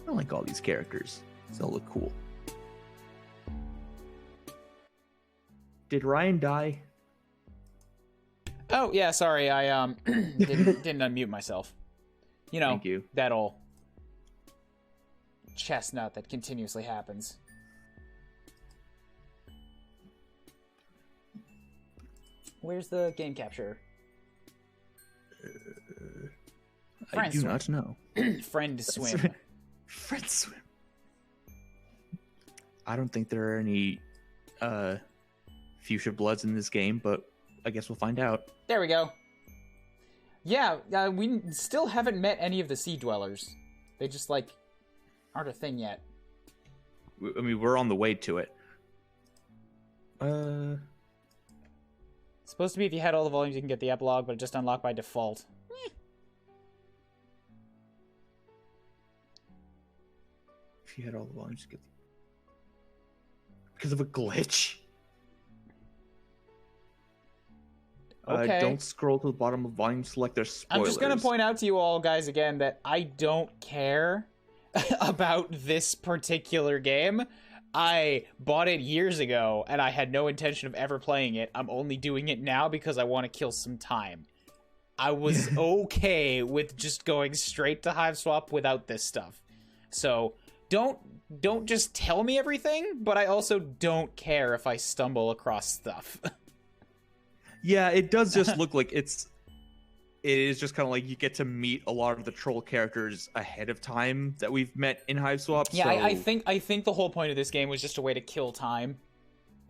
I like all these characters. They all look cool. Did Ryan die? Oh yeah, sorry, I didn't unmute myself. You know, Thank you. that old chestnut that continuously happens. Where's the game capture? I do not know. Friendswim. Friendswim. I don't think there are any fuchsia bloods in this game, but I guess we'll find out. There we go. Yeah, we still haven't met any of the sea dwellers. They just, like, aren't a thing yet. I mean, we're on the way to it. It's supposed to be if you had all the volumes, you can get the epilogue, but it just unlocked by default. If you had all the volumes, you get because of a glitch. Okay. Don't scroll to the bottom of volume select. There's spoilers. I'm just going to point out to you all, guys, again, that I don't care about this particular game. I bought it years ago, and I had no intention of ever playing it. I'm only doing it now because I want to kill some time. I was okay with just going straight to Hiveswap without this stuff. So don't just tell me everything, but I also don't care if I stumble across stuff. Yeah, it does just look like it is just kind of like you get to meet a lot of the troll characters ahead of time that we've met in Hiveswap. Yeah, so... I think the whole point of this game was just a way to kill time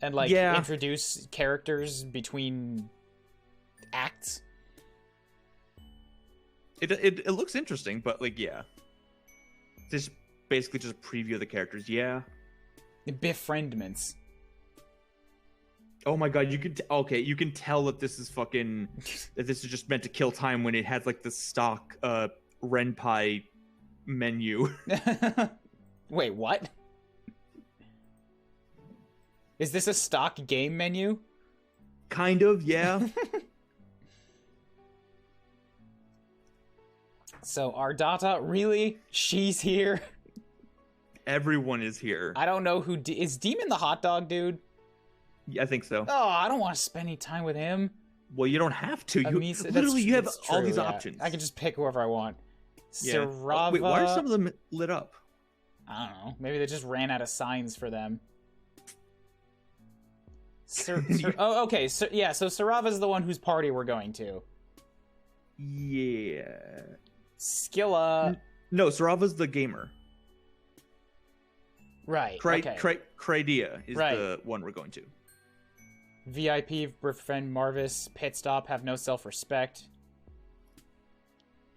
and like introduce characters between acts. It looks interesting, but like this basically just a preview of the characters. Yeah, befriendments. Oh my god, you can tell that this is fucking that this is just meant to kill time when it has like the stock Renpai menu. Wait, what? Is this a stock game menu? Kind of, yeah. So Ardata, really? She's here? Everyone is here. I don't know who is Demon the hot dog dude? Yeah, I think so. Oh, I don't want to spend any time with him. Well, you don't have to. You have all these options. I can just pick whoever I want. Yeah. Sarava... Wait, why are some of them lit up? I don't know. Maybe they just ran out of signs for them. Oh, okay. So Sarava's the one whose party we're going to. Yeah. Skilla... No, Sarava's the gamer. Right. Cradea is the one we're going to. VIP, befriend Marvis, pit stop, have no self-respect.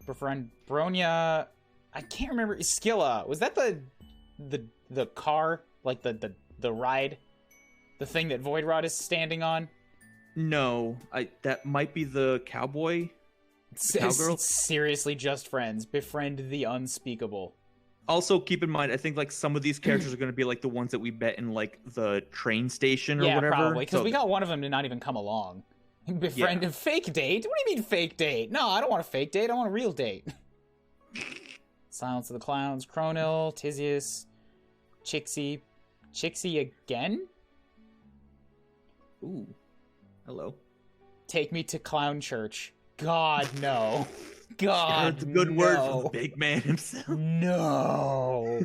Befriend Bronya. I can't remember. Skilla. Was that the car? Like the ride? The thing that Voidrod is standing on? No. That might be the cowboy. The cowgirl. It's seriously just friends. Befriend the unspeakable. Also, keep in mind, I think like some of these characters are going to be like the ones that we met in like the train station or whatever. Yeah, probably, because we got one of them to not even come along. Befriend a fake date? What do you mean fake date? No, I don't want a fake date. I want a real date. Silence of the Clowns, Chronil, Tizius, Chixie. Chixie again? Ooh. Hello. Take me to Clown Church. God, no. God, that's a good word from the big man himself. No.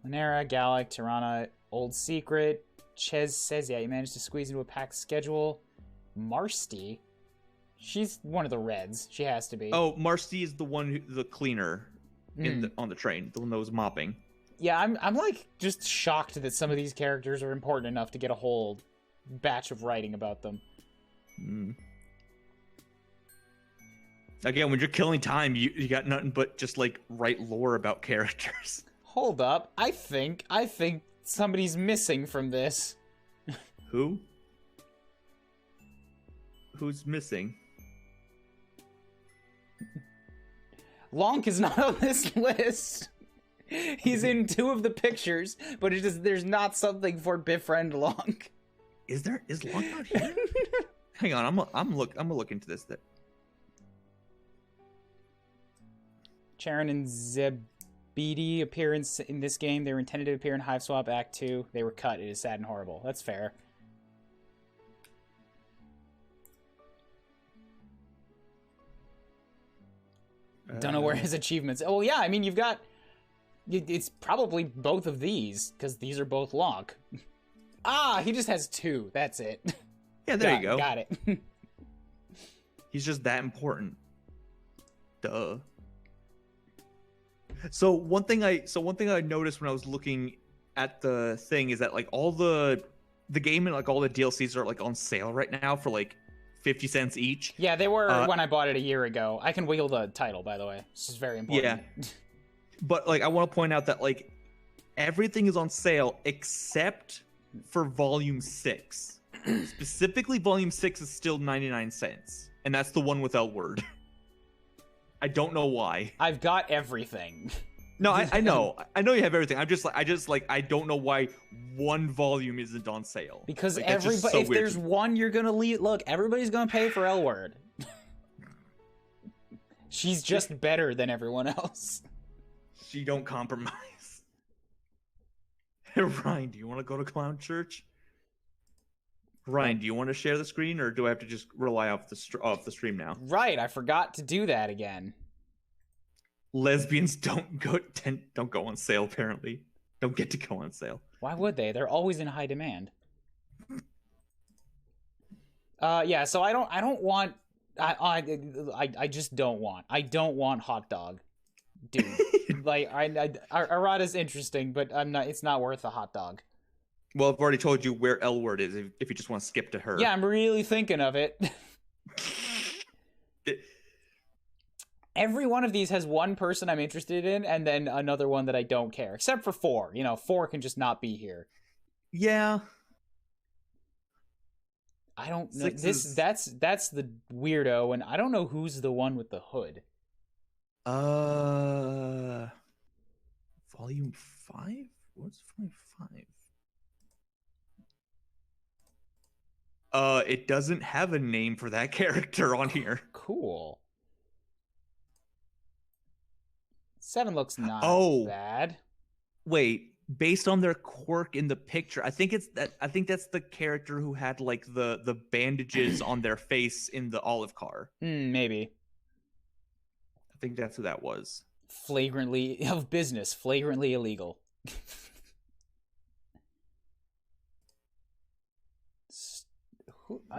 Lanera, Gallic, Tirana, Old Secret. Ches says, yeah, you managed to squeeze into a packed schedule. Marsty? She's one of the Reds. She has to be. Oh, Marsty is the one, the cleaner on the train. The one that was mopping. Yeah, I'm like just shocked that some of these characters are important enough to get a whole batch of writing about them. Again, when you're killing time, you got nothing but just like write lore about characters. Hold up. I think somebody's missing from this. Who? Who's missing? Lonk is not on this list. He's in 2 of the pictures, but there's not something for befriend Lonk. Is Lonk not here? Hang on, I'm gonna look into this. Charon and BD appear in this game. They were intended to appear in Hiveswap Act 2. They were cut. It is sad and horrible. That's fair. Don't know where his achievements... Oh, yeah, I mean, you've got... It's probably both of these, because these are both lock. Ah, he just has 2. That's it. Yeah, there you go. Got it. He's just that important. Duh. So one thing I noticed when I was looking at the thing is that like all the game and like all the DLCs are like on sale right now for like 50 cents each. Yeah, they were when I bought it a year ago. I can wheel the title, by the way. This is very important. Yeah. But like I want to point out that like everything is on sale except for Volume 6. Specifically, Volume 6 is still 99 cents. And that's the one with L word. I don't know why. I've got everything. No, I know. I know you have everything. I don't know why one volume isn't on sale. Because like, everybody, so if there's one, you're gonna leave. Look, everybody's gonna pay for L word. She's just better than everyone else. She don't compromise. Ryan, do you want to go to Clown Church? Ryan, do you want to share the screen, or do I have to just rely off the stream now? Right, I forgot to do that again. Lesbians don't go on sale. Apparently, don't get to go on sale. Why would they? They're always in high demand. Yeah. So I don't want. I just don't want. I don't want hot dog, dude. Like Arata's interesting, but I'm not. It's not worth a hot dog. Well, I've already told you where L word is. If you just want to skip to her. Yeah, I'm really thinking of it. Every one of these has one person I'm interested in, and then another one that I don't care. Except for 4. You know, 4 can just not be here. Yeah. I don't know. That's the weirdo, and I don't know who's the one with the hood. Volume 5? What's Volume 5? It doesn't have a name for that character on here. Cool. 7 looks not bad. Wait, based on their quirk in the picture, I think that's the character who had like the bandages on their face in the olive car. Maybe. I think that's who that was. Flagrantly illegal.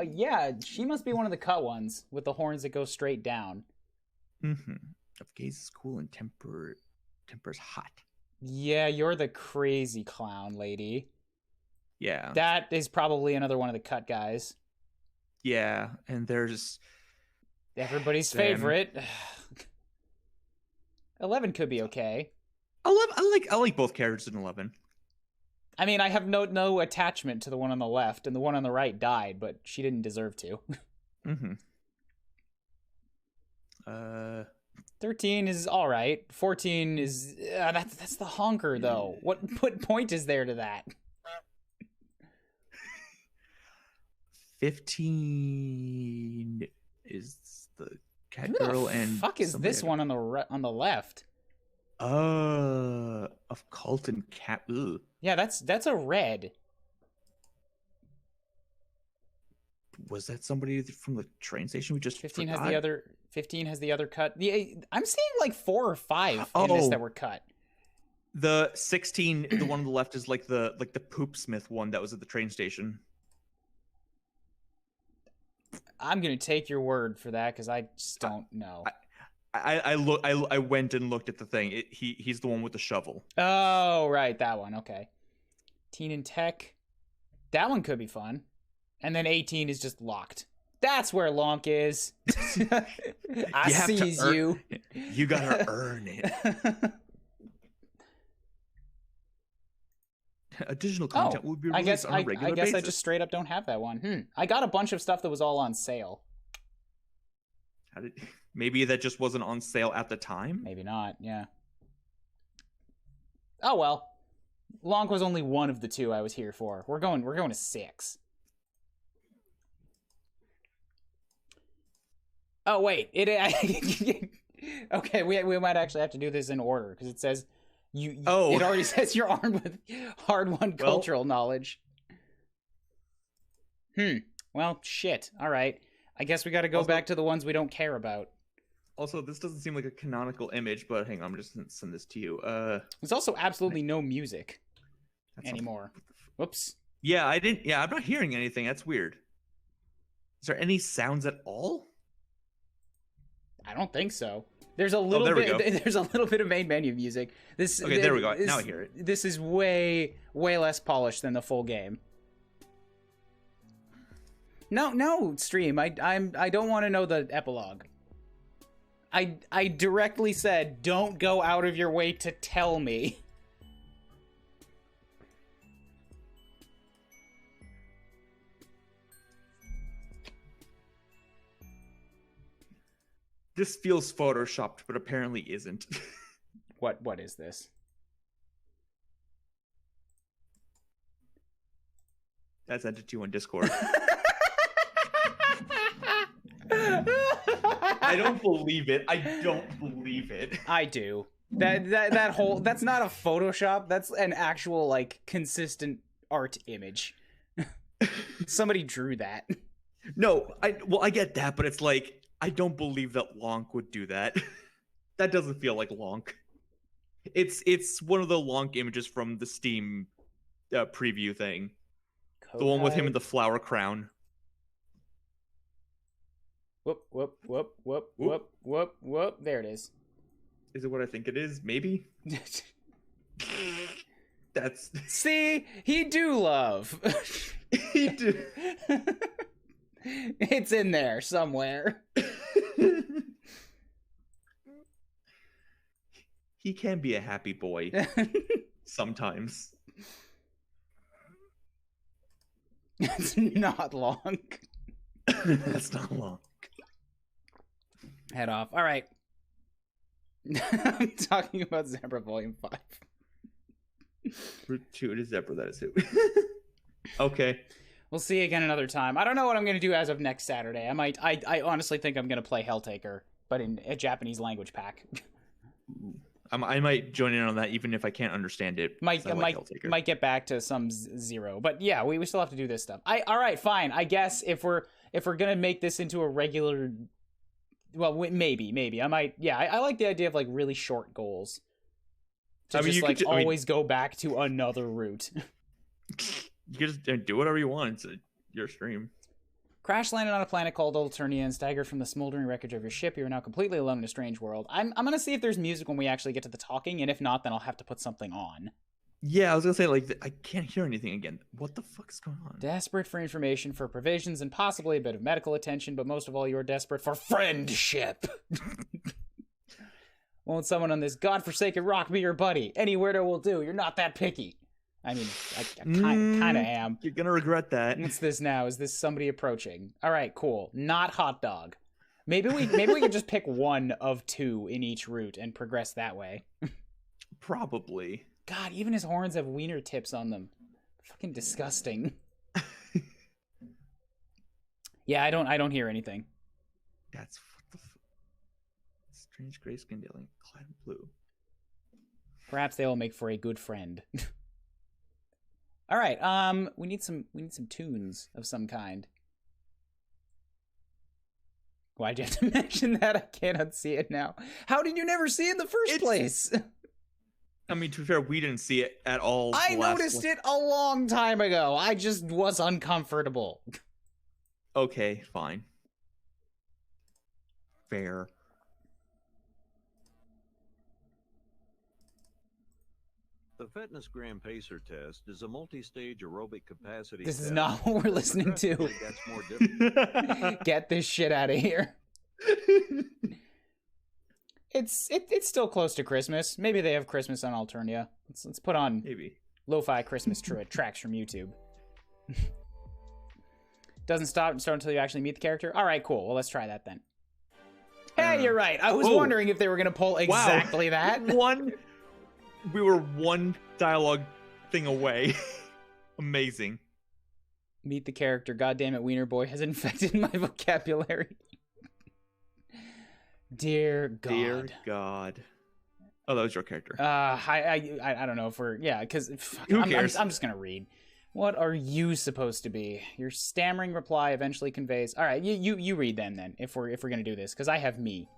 Yeah, she must be one of the cut ones with the horns that go straight down. Of gaze is cool and temper's hot. Yeah, you're the crazy clown lady. Yeah. That is probably another one of the cut guys. Yeah, and there's everybody's favorite. 11 could be okay. 11, I like both characters in 11. I mean, I have no attachment to the one on the left, and the one on the right died, but she didn't deserve to. 13 is all right. 14 is that's the honker though. What point is there to that? 15 is the cat girl, and fuck is this one on the left? Of Cult and Cat. Ugh. Yeah, that's a red. Was that somebody from the train station we just 15 forgot? has the other 15 has the other cut. I'm seeing like 4 or 5 in this that were cut. The 16, the one on the left is like the Poopsmith one that was at the train station. I'm gonna take your word for that because I just don't know. I went and looked at the thing. He's the one with the shovel. Oh, right, that one. Okay. Teen and Tech. That one could be fun. And then 18 is just locked. That's where Lonk is. I sees you. You gotta earn it. Additional content will be released on a regular basis. I just straight up don't have that one. I got a bunch of stuff that was all on sale. Maybe that just wasn't on sale at the time? Maybe not, yeah. Oh well. Lonk was only one of the 2 I was here for. We're going to 6. Oh wait, okay, we might actually have to do this in order because it says It already says you're armed with hard-won cultural knowledge. Well, shit. All right. I guess we got to go back to the ones we don't care about. Also, this doesn't seem like a canonical image, but hang on, I'm just gonna send this to you. There's also absolutely no music anymore. Whoops. Yeah, I'm not hearing anything. That's weird. Is there any sounds at all? I don't think so. There's a little bit. There's a little bit of main menu music. Okay, there we go. Now I hear it. This is way less polished than the full game. No, stream. I don't want to know the epilogue. I directly said, don't go out of your way to tell me. This feels photoshopped, but apparently isn't. What is this? That's sent it to you on Discord. I don't believe it. I don't believe it. I do. That whole, that's not a Photoshop. That's an actual, like, consistent art image. Somebody drew that. No, I get that, but it's like, I don't believe that Lonk would do that. That doesn't feel like Lonk. It's one of the Lonk images from the Steam preview thing. The one with him in the flower crown. Whoop. There it is. Is it what I think it is? Maybe? That's... See? He do love. He do. It's in there somewhere. He can be a happy boy. Sometimes. It's not long. That's not long. Head off. All right. I'm talking about Zebra Volume 5. Gratuitous Zebra, that is who. Okay. We'll see you again another time. I don't know what I'm going to do as of next Saturday. I honestly think I'm going to play Helltaker, but in a Japanese language pack. I might join in on that even if I can't understand it. Might get back to some zero. But yeah, we still have to do this stuff. All right, fine. I guess if we're going to make this into a regular... Well, maybe. I might... Yeah, I like the idea of, like, really short goals. To always go back to another route. You can just do whatever you want. It's your stream. Crash landed on a planet called Ulternia and staggered from the smoldering wreckage of your ship. You are now completely alone in a strange world. I'm going to see if there's music when we actually get to the talking, and if not, then I'll have to put something on. Yeah, I was going to say, like, I can't hear anything again. What the fuck is going on? Desperate for information, for provisions, and possibly a bit of medical attention, but most of all, you're desperate for friendship. Won't someone on this godforsaken rock be your buddy? Any weirdo will do. You're not that picky. I mean, I kind of am. You're going to regret that. What's this now? Is this somebody approaching? All right, cool. Not hot dog. Maybe we could just pick one of two in each route and progress that way. Probably. God, even his horns have wiener tips on them. Fucking disgusting. Yeah, I don't hear anything. That's what the strange gray skin dealing clad in blue. Perhaps they will make for a good friend. All right, we need some tunes of some kind. Why'd you have to mention that? I can't unsee it now. How did you never see it in the first place? I mean, to be fair, we didn't see it at all. I noticed it a long time ago. I just was uncomfortable. Okay, fine. Fair. The Fitness Gram Pacer test is a multi-stage aerobic capacity This test. is not what we're listening to. That's more difficult. Get this shit out of here. It's still close to Christmas. Maybe they have Christmas on Alternia. Let's put on Maybe lo-fi Christmas tracks from YouTube. Doesn't start until you actually meet the character. All right, cool. Well, let's try that then. Hey, you're right. I was wondering if they were gonna pull exactly that. We were one dialogue thing away. Amazing. Meet the character. God damn it, Wiener Boy has infected my vocabulary. Dear God. Dear God. Oh, that was your character. I don't know if we're because Who cares? I'm just gonna read. What are you supposed to be? Your stammering reply eventually conveys. All right, you read them then if we're gonna do this because I have me.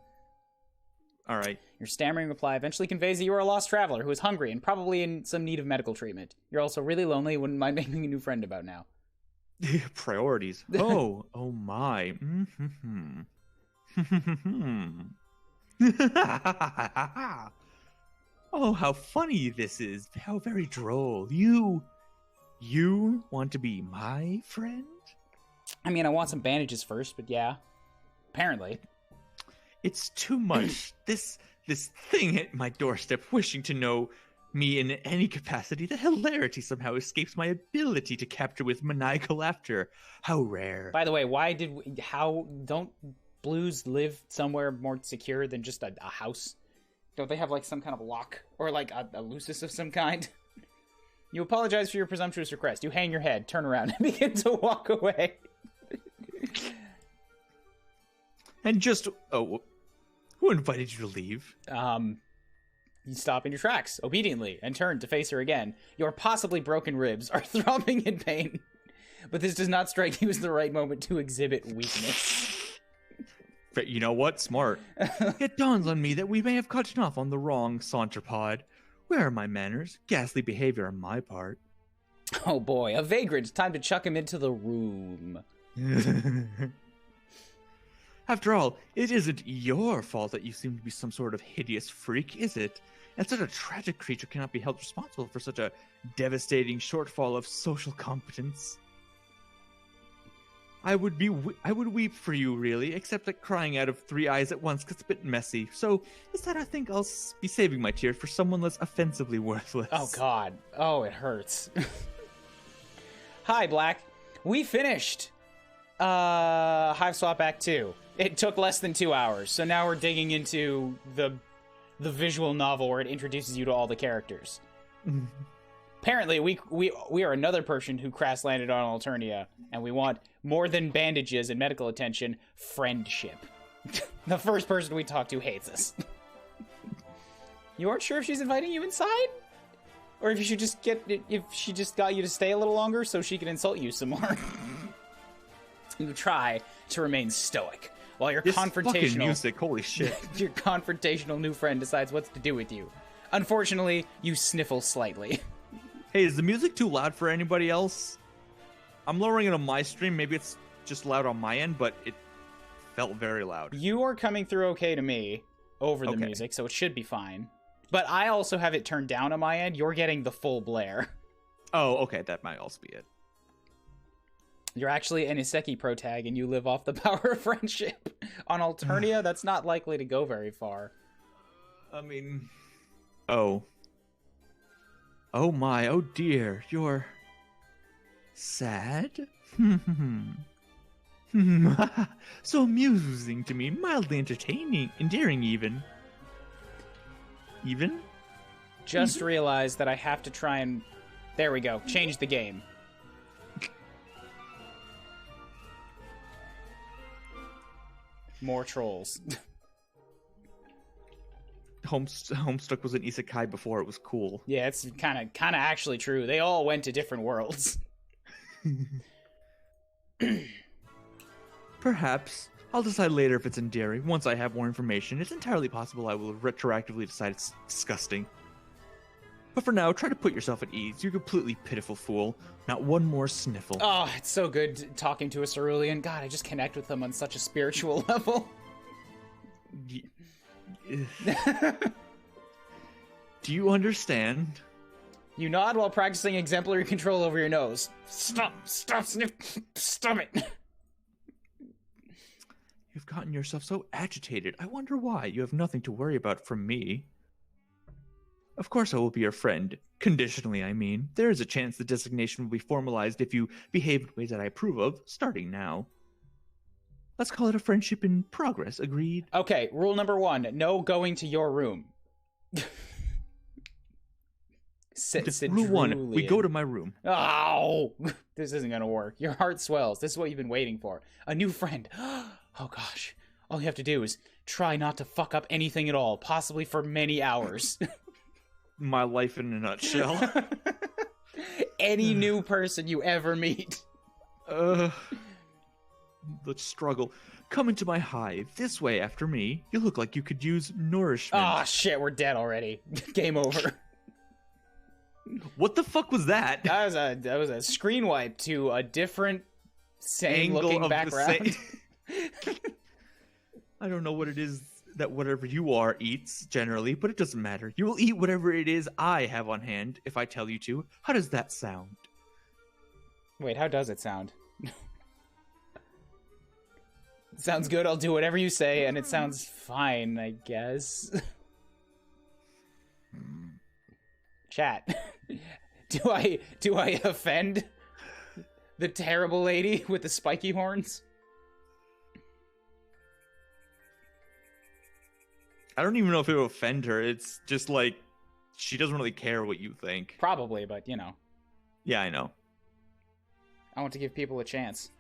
All right. Your stammering reply eventually conveys that you are a lost traveler who is hungry and probably in some need of medical treatment. You're also really lonely. Wouldn't mind making a new friend about now. Priorities. Oh my. Oh, how funny this is. How very droll. You want to be my friend? I mean, I want some bandages first, but yeah. Apparently. It's too much. This thing at my doorstep wishing to know me in any capacity. The hilarity somehow escapes my ability to capture with maniacal laughter. How rare. By the way, don't blues live somewhere more secure than just a house? Don't they have like some kind of lock or like a lucis of some kind? You apologize for your presumptuous request. You hang your head, turn around, and begin to walk away. And just who invited you to leave? You stop in your tracks obediently and turn to face her again. Your possibly broken ribs are throbbing in pain, but this does not strike you as the right moment to exhibit weakness. But you know what? Smart. It dawns on me that we may have gotten off on the wrong saunterpod. Where are my manners? Ghastly behavior on my part. Oh boy, a vagrant. Time to chuck him into the room. After all, it isn't your fault that you seem to be some sort of hideous freak, is it? And such a tragic creature cannot be held responsible for such a devastating shortfall of social competence. I would weep for you, really, except that crying out of three eyes at once gets a bit messy. So, instead, I think I'll be saving my tears for someone less offensively worthless. Oh god. Oh, it hurts. Hi, Black. We finished Hiveswap Act 2. It took less than 2 hours, so now we're digging into the visual novel where it introduces you to all the characters. Apparently, we are another person who crash landed on Alternia, and we want more than bandages and medical attention, friendship. The first person we talk to hates us. You aren't sure if she's inviting you inside? Or if she just got you to stay a little longer so she can insult you some more. You try to remain stoic while your fucking music, holy shit. Your confrontational new friend decides what to do with you. Unfortunately, you sniffle slightly. Hey, is the music too loud for anybody else? I'm lowering it on my stream. Maybe it's just loud on my end, but it felt very loud. You are coming through okay to me over the music, so it should be fine. But I also have it turned down on my end. You're getting the full blare. Oh, okay. That might also be it. You're actually an Iseki pro tag, and you live off the power of friendship. On Alternia, that's not likely to go very far. I mean... Oh. Oh my, oh dear. You're... sad? So amusing to me, mildly entertaining, endearing even. Even? Just realized that I have to try and... There we go. Change the game. More trolls. Homestuck was an isekai before it was cool. Yeah, it's kind of actually true. They all went to different worlds. Perhaps. I'll decide later if it's endearing. Once I have more information, it's entirely possible I will retroactively decide it's disgusting. But for now, try to put yourself at ease. You completely pitiful fool. Not one more sniffle. Oh, it's so good talking to a cerulean. God, I just connect with them on such a spiritual level. Do you understand? You nod while practicing exemplary control over your nose. Stop it. You've gotten yourself so agitated. I wonder why. You have nothing to worry about from me. Of course I will be your friend. Conditionally, I mean. There is a chance the designation will be formalized if you behave in ways that I approve of, starting now. Let's call it a friendship in progress, agreed? Okay, rule number 1, no going to your room. Rule 1, we go to my room. Oh, this isn't gonna work. Your heart swells. This is what you've been waiting for. A new friend. Oh gosh. All you have to do is try not to fuck up anything at all, possibly for many hours. My life in a nutshell. Any new person you ever meet. The struggle. Come into my hive. This way after me. You look like you could use nourishment. Ah, shit, we're dead already. Game over. What the fuck was that? That was a screen wipe to a different same Angle looking of the background. I don't know what it is that whatever you are eats generally, but it doesn't matter. You will eat whatever it is I have on hand if I tell you to. How does that sound? Wait, how does it sound? It sounds good, I'll do whatever you say, and it sounds fine, I guess. Chat. Do I offend the terrible lady with the spiky horns? I don't even know if it will offend her. It's just like, she doesn't really care what you think. Probably, but you know. Yeah, I know. I want to give people a chance.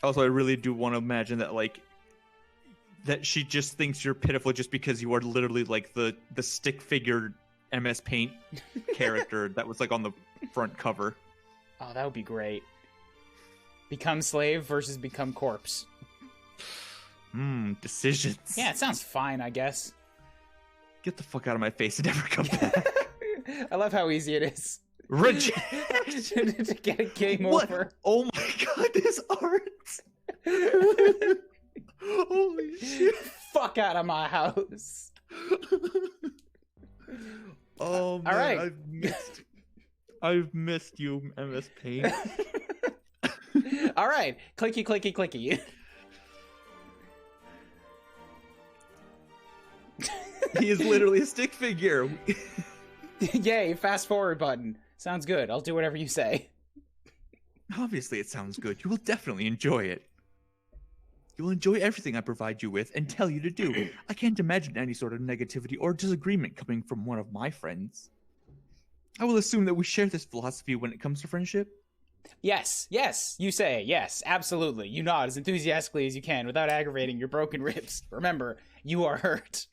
Also, I really do want to imagine that, like, that she just thinks you're pitiful just because you are literally, like, the stick figure MS Paint character that was, like, on the front cover. Oh, that would be great. Become slave versus become corpse. Decisions. Yeah, it sounds fine, I guess. Get the fuck out of my face and never come back. I love how easy it is. Reject! To get a game What? over. Oh my god, this art! Holy shit. Fuck out of my house. Oh man, all right. I've missed you, MS Paint. All right, clicky, clicky, clicky. He is literally a stick figure. Yay, fast forward button. Sounds good. I'll do whatever you say. Obviously, it sounds good. You will definitely enjoy it. You will enjoy everything I provide you with and tell you to do. I can't imagine any sort of negativity or disagreement coming from one of my friends. I will assume that we share this philosophy when it comes to friendship. Yes, you say, yes, absolutely. You nod as enthusiastically as you can without aggravating your broken ribs. Remember, you are hurt.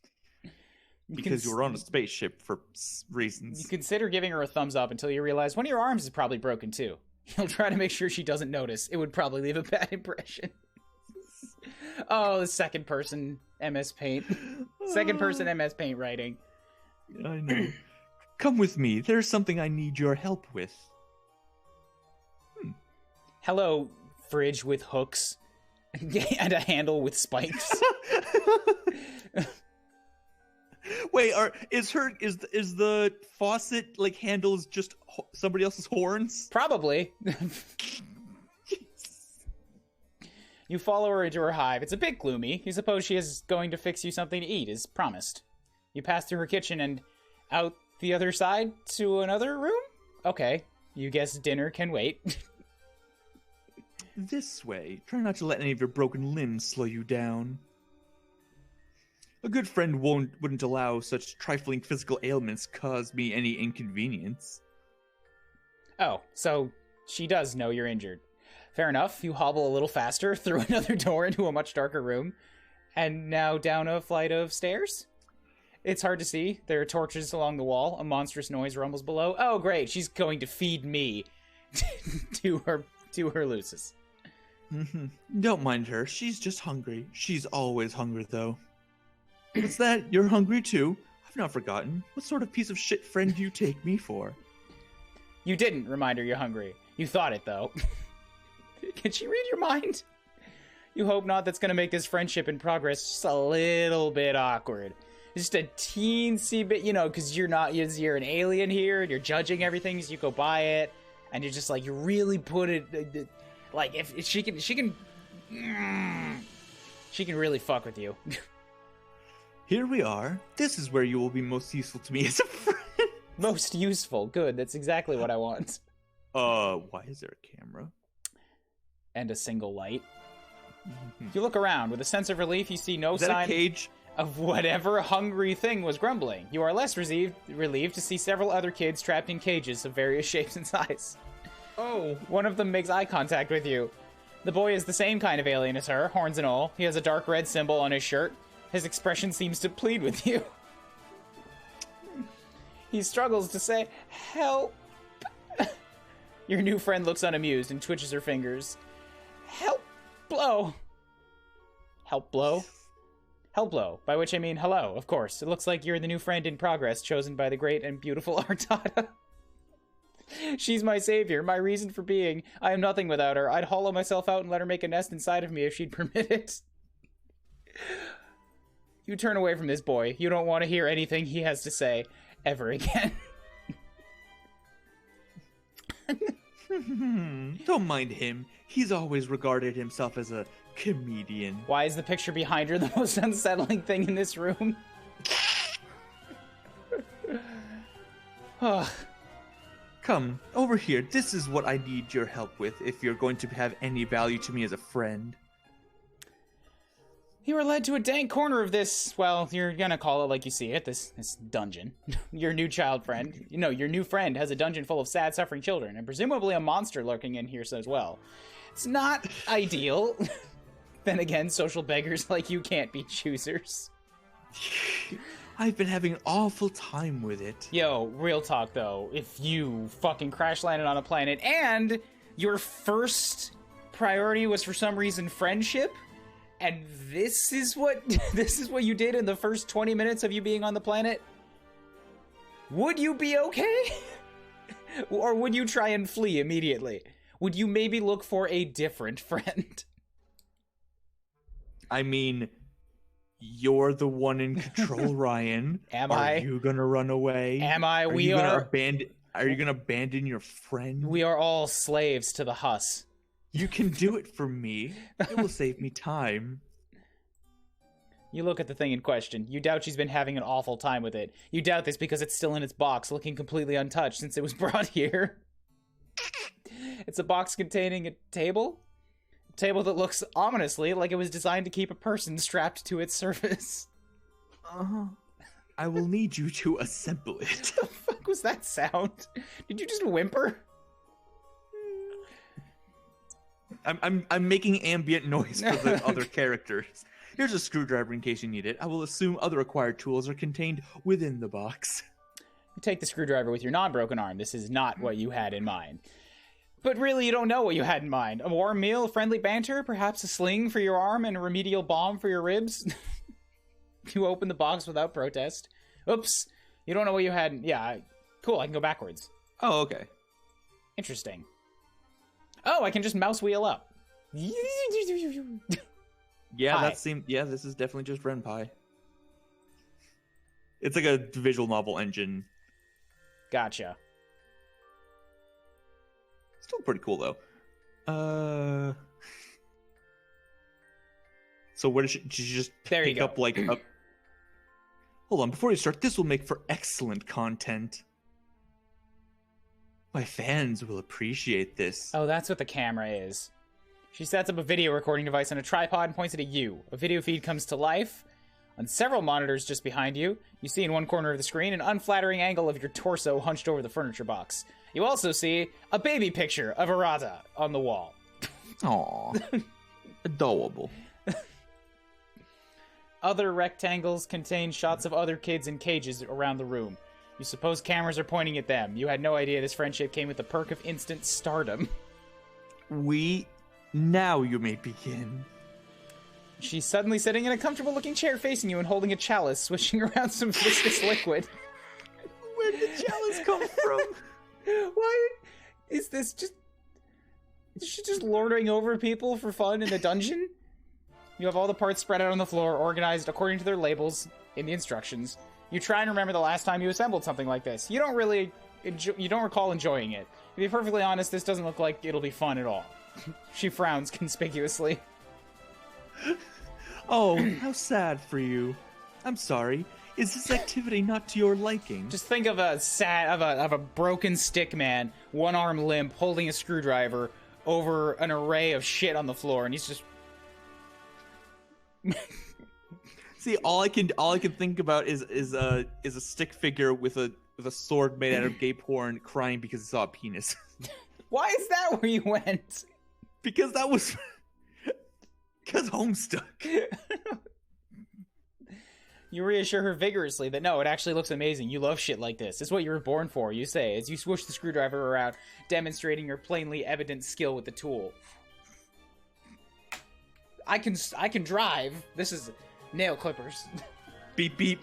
Because you were on a spaceship for reasons. You consider giving her a thumbs up until you realize one of your arms is probably broken too. You'll try to make sure she doesn't notice. It would probably leave a bad impression. Oh, the second person MS Paint. Second person MS Paint writing. I know. Come with me. There's something I need your help with. Hello, fridge with hooks. And a handle with spikes. Wait, is the faucet like handles just somebody else's horns? Probably. You follow her into her hive. It's a bit gloomy. You suppose she is going to fix you something to eat, as promised. You pass through her kitchen and out the other side to another room? Okay. You guess dinner can wait. This way. Try not to let any of your broken limbs slow you down. A good friend wouldn't allow such trifling physical ailments cause me any inconvenience. Oh, so she does know you're injured. Fair enough. You hobble a little faster through another door into a much darker room, and now down a flight of stairs. It's hard to see. There are torches along the wall. A monstrous noise rumbles below. Oh, great. She's going to feed me to her Lucis. Don't mind her. She's just hungry. She's always hungry, though. What's that? You're hungry, too? I've not forgotten. What sort of piece of shit friend do you take me for? You didn't remind her you're hungry. You thought it, though. Can she read your mind? You hope not. That's going to make this friendship in progress just a little bit awkward. Just a teensy bit, you know, because you're an alien here, and you're judging everything as you go by it, and you're just like, you really put it, like, if she can really fuck with you. Here we are. This is where you will be most useful to me as a friend. Most useful. Good. That's exactly what I want. Why is there a camera? And a single light. You look around. With a sense of relief, you see no sign a cage? Of whatever hungry thing was grumbling. You are less relieved to see several other kids trapped in cages of various shapes and size. Oh. One of them makes eye contact with you. The boy is the same kind of alien as her, horns and all. He has a dark red symbol on his shirt. His expression seems to plead with you. He struggles to say, help. Your new friend looks unamused and twitches her fingers. Help, blow. Help, blow? Help, blow, by which I mean hello, of course. It looks like you're the new friend in progress, chosen by the great and beautiful Artada. She's my savior, my reason for being. I am nothing without her. I'd hollow myself out and let her make a nest inside of me if she'd permit it. You turn away from this boy. You don't want to hear anything he has to say ever again. Don't mind him. He's always regarded himself as a comedian. Why is the picture behind her the most unsettling thing in this room? Come, over here. This is what I need your help with if you're going to have any value to me as a friend. You were led to a dank corner of this, well, you're gonna call it like you see it, this dungeon. Your new child friend. You know, your new friend has a dungeon full of sad, suffering children, and presumably a monster lurking in here as well. It's not ideal. Then again, social beggars like you can't be choosers. I've been having an awful time with it. Yo, real talk though, if you fucking crash landed on a planet and your first priority was for some reason friendship, and this is what you did in the first 20 minutes of you being on the planet, would you be okay? Or would you try and flee immediately? Would you maybe look for a different friend? I mean, you're the one in control, Ryan. Are you gonna run away? Am I? Are you gonna abandon your friend? We are all slaves to the Huss. You can do it for me. It will save me time. You look at the thing in question. You doubt she's been having an awful time with it. You doubt this because it's still in its box, looking completely untouched since it was brought here. It's a box containing a table? A table that looks ominously like it was designed to keep a person strapped to its surface. I will need you to assemble it. What the fuck was that sound? Did you just whimper? I'm making ambient noise for the other characters. Here's a screwdriver in case you need it. I will assume other acquired tools are contained within the box. You take the screwdriver with your non-broken arm. This is not what you had in mind. But really, you don't know what you had in mind. A warm meal, friendly banter, perhaps a sling for your arm and a remedial bomb for your ribs? You open the box without protest. Oops. You don't know what you had. Yeah, cool. I can go backwards. Oh, okay. Interesting. Oh, I can just mouse wheel up. Yeah, Pie. this is definitely just Ren Pie. It's like a visual novel engine. Gotcha. Still pretty cool though. So what did she just there you pick go. up like a... Hold on, before you start, this will make for excellent content. My fans will appreciate this. Oh, that's what the camera is. She sets up a video recording device on a tripod and points it at you. A video feed comes to life. On several monitors just behind you, you see in one corner of the screen an unflattering angle of your torso hunched over the furniture box. You also see a baby picture of Arata on the wall. Aww. Adorable. Other rectangles contain shots of other kids in cages around the room. You suppose cameras are pointing at them. You had no idea this friendship came with the perk of instant stardom. Now you may begin. She's suddenly sitting in a comfortable-looking chair facing you and holding a chalice, swishing around some viscous liquid. Where did the chalice come from? Why is this just... Is she just lording over people for fun in a dungeon? You have all the parts spread out on the floor, organized according to their labels in the instructions. You try and remember the last time you assembled something like this. You don't really... you don't recall enjoying it. To be perfectly honest, this doesn't look like it'll be fun at all. She frowns conspicuously. Oh, how sad for you. I'm sorry. Is this activity not to your liking? Just think of a broken stick man, one arm limp, holding a screwdriver over an array of shit on the floor, and he's just... See, all I can think about is a stick figure with a sword made out of gay porn crying because he saw a penis. Why is that where you went? Because that was... Because Homestuck. You reassure her vigorously that no, it actually looks amazing. You love shit like this. It's what you were born for, you say, as you swoosh the screwdriver around, demonstrating your plainly evident skill with the tool. I can drive. This is nail clippers. Beep, beep.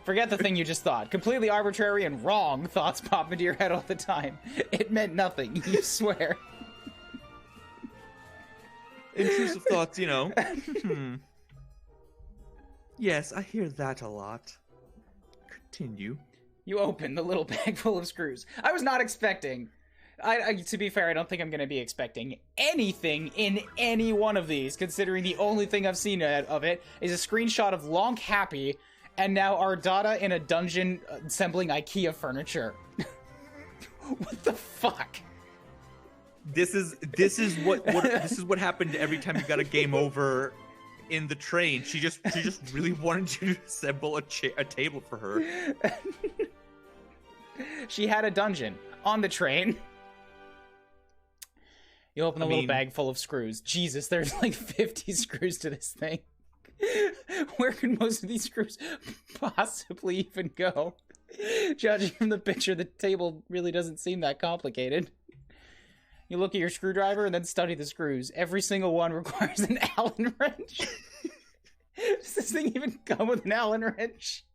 Forget the thing you just thought. Completely arbitrary and wrong thoughts pop into your head all the time. It meant nothing, you swear. Intrusive thoughts, you know. Yes, I hear that a lot. Continue. You open the little bag full of screws. I was not expecting... to be fair, I don't think I'm going to be expecting anything in any one of these, considering the only thing I've seen of it is a screenshot of Lonk Happy, and now Ardata in a dungeon assembling IKEA furniture. What the fuck? This is what happened every time you got a game over in the train. She just really wanted you to assemble a table for her. She had a dungeon on the train. You open a little bag full of screws. Jesus, there's like 50 screws to this thing. Where can most of these screws possibly even go? Judging from the picture, the table really doesn't seem that complicated. You look at your screwdriver and then study the screws. Every single one requires an Allen wrench. Does this thing even come with an Allen wrench?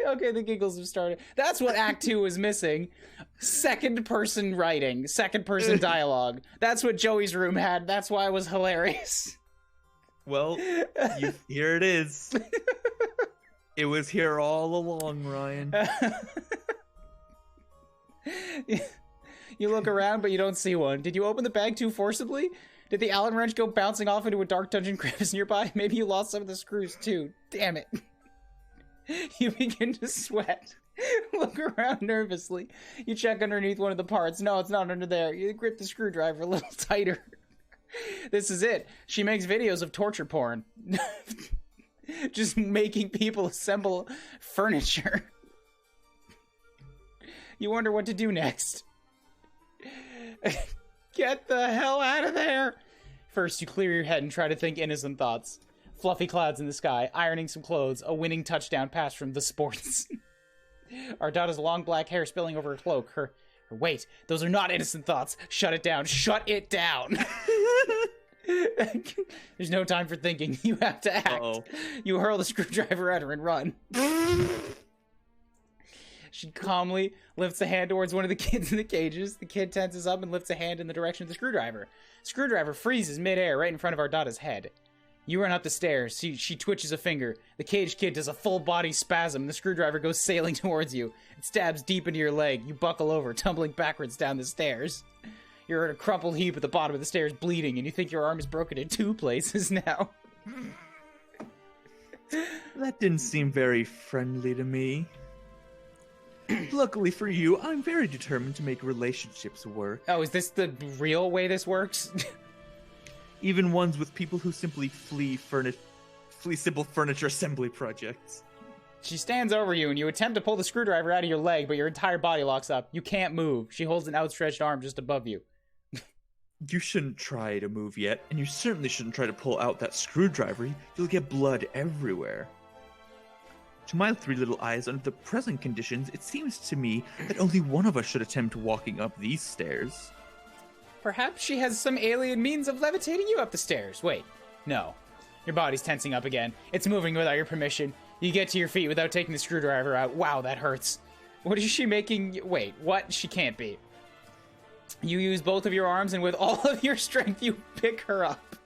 Okay, the giggles have started. That's what Act 2 was missing. Second person writing, second person dialogue. That's what Joey's room had. That's why it was hilarious. Well, here it is. It was here all along, Ryan. You look around, but you don't see one. Did you open the bag too forcibly? Did the Allen wrench go bouncing off into a dark dungeon crevice nearby? Maybe you lost some of the screws too. Damn it. You begin to sweat. Look around nervously. You check underneath one of the parts. No, it's not under there. You grip the screwdriver a little tighter. This is it. She makes videos of torture porn. Just making people assemble furniture. You wonder what to do next. Get the hell out of there! First, you clear your head and try to think innocent thoughts. Fluffy clouds in the sky, ironing some clothes, a winning touchdown pass from the sports. Ardata's long black hair spilling over her cloak. Her wait, those are not innocent thoughts. Shut it down. Shut it down. There's no time for thinking. You have to act. Uh-oh. You hurl the screwdriver at her and run. She calmly lifts a hand towards one of the kids in the cages. The kid tenses up and lifts a hand in the direction of the screwdriver. Screwdriver freezes midair right in front of Ardata's head. You run up the stairs. She twitches a finger. The caged kid does a full body spasm. The screwdriver goes sailing towards you. It stabs deep into your leg. You buckle over, tumbling backwards down the stairs. You're in a crumpled heap at the bottom of the stairs, bleeding, and you think your arm is broken in 2 places now. That didn't seem very friendly to me. Luckily for you, I'm very determined to make relationships work. Oh, is this the real way this works? Even ones with people who simply flee simple furniture assembly projects. She stands over you, and you attempt to pull the screwdriver out of your leg, but your entire body locks up. You can't move. She holds an outstretched arm just above you. You shouldn't try to move yet, and you certainly shouldn't try to pull out that screwdriver. You'll get blood everywhere. To my 3 little eyes, under the present conditions, it seems to me that only one of us should attempt walking up these stairs. Perhaps she has some alien means of levitating you up the stairs. Wait, no. Your body's tensing up again. It's moving without your permission. You get to your feet without taking the screwdriver out. Wow, that hurts. What is she making? Wait, what? She can't be. You use both of your arms, and with all of your strength, you pick her up.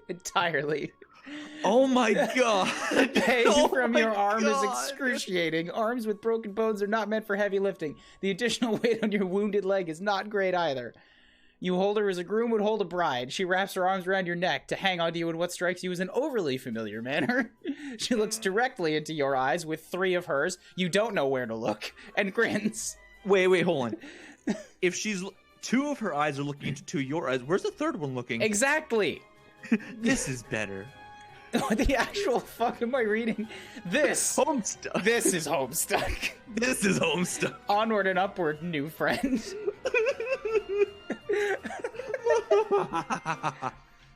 Entirely. Oh my god! The pain from your arm is excruciating. Arms with broken bones are not meant for heavy lifting. The additional weight on your wounded leg is not great either. You hold her as a groom would hold a bride. She wraps her arms around your neck to hang onto you in what strikes you as an overly familiar manner. She looks directly into your eyes with 3 of hers. You don't know where to look, and grins. Wait, hold on. If she's 2 of her eyes are looking into 2 of your eyes, where's the 3rd one looking? Exactly. This is better. What the actual fuck am I reading? This. Homestuck. This is Homestuck. This is Homestuck. Onward and upward, new friend.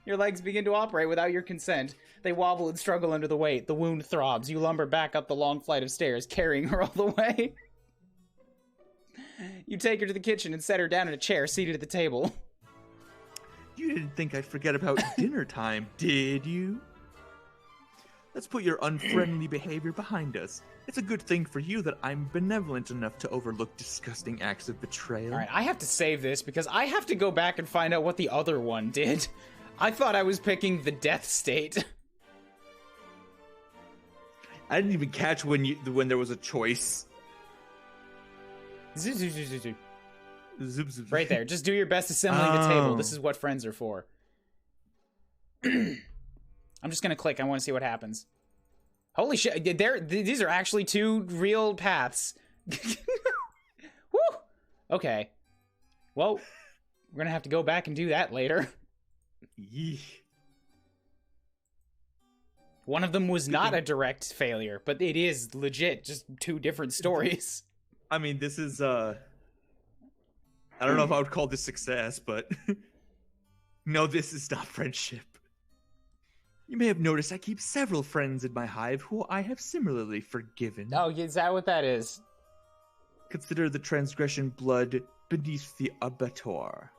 Your legs begin to operate without your consent. They wobble and struggle under the weight. The wound throbs. You lumber back up the long flight of stairs, carrying her all the way. You take her to the kitchen and set her down in a chair, seated at the table. You didn't think I'd forget about dinner time, did you? Let's put your unfriendly behavior behind us. It's a good thing for you that I'm benevolent enough to overlook disgusting acts of betrayal. Alright, I have to save this because I have to go back and find out what the other one did. I thought I was picking the death state. I didn't even catch when there was a choice. Zoop, zoop, zoop, zoop, zoop. Zoop, zoop. Right there. Just do your best assembling the table. This is what friends are for. I'm just gonna click. I want to see what happens. Holy shit! These are actually 2 real paths. Woo! Okay. Well, we're gonna have to go back and do that later. Yeesh. One of them was not a direct failure, but it is legit just 2 different stories. I mean, this is, I don't know if I would call this success, but no, this is not friendship. You may have noticed I keep several friends in my hive who I have similarly forgiven. Oh, is that what that is? Consider the transgression blood beneath the abattoir.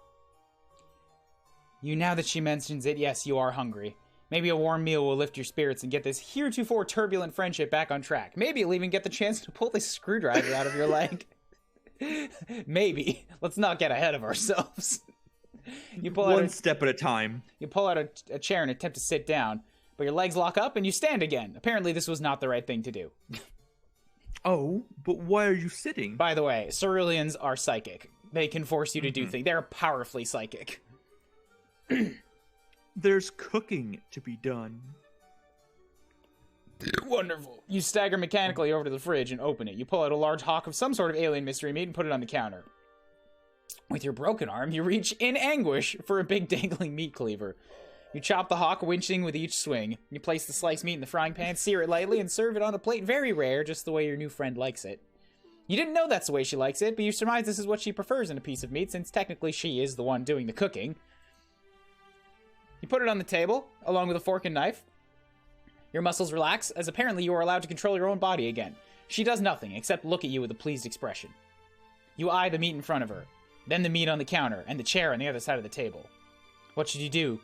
Now that she mentions it, yes, you are hungry. Maybe a warm meal will lift your spirits and get this heretofore turbulent friendship back on track. Maybe you'll even get the chance to pull this screwdriver out of your leg. Maybe. Let's not get ahead of ourselves. You pull One out step at a time. You pull out a chair and attempt to sit down, but your legs lock up and you stand again. Apparently this was not the right thing to do. Oh, but why are you sitting? By the way, ceruleans are psychic. They can force you to do things. They're powerfully psychic. There's cooking to be done. Wonderful. You stagger mechanically over to the fridge and open it. You pull out a large hawk of some sort of alien mystery meat and put it on the counter. With your broken arm, you reach in anguish for a big dangling meat cleaver. You chop the hawk, winching with each swing. You place the sliced meat in the frying pan, sear it lightly, and serve it on a plate very rare, just the way your new friend likes it. You didn't know that's the way she likes it, but you surmise this is what she prefers in a piece of meat, since technically she is the one doing the cooking. You put it on the table, along with a fork and knife. Your muscles relax, as apparently you are allowed to control your own body again. She does nothing, except look at you with a pleased expression. You eye the meat in front of her, then the meat on the counter, and the chair on the other side of the table. What should you do?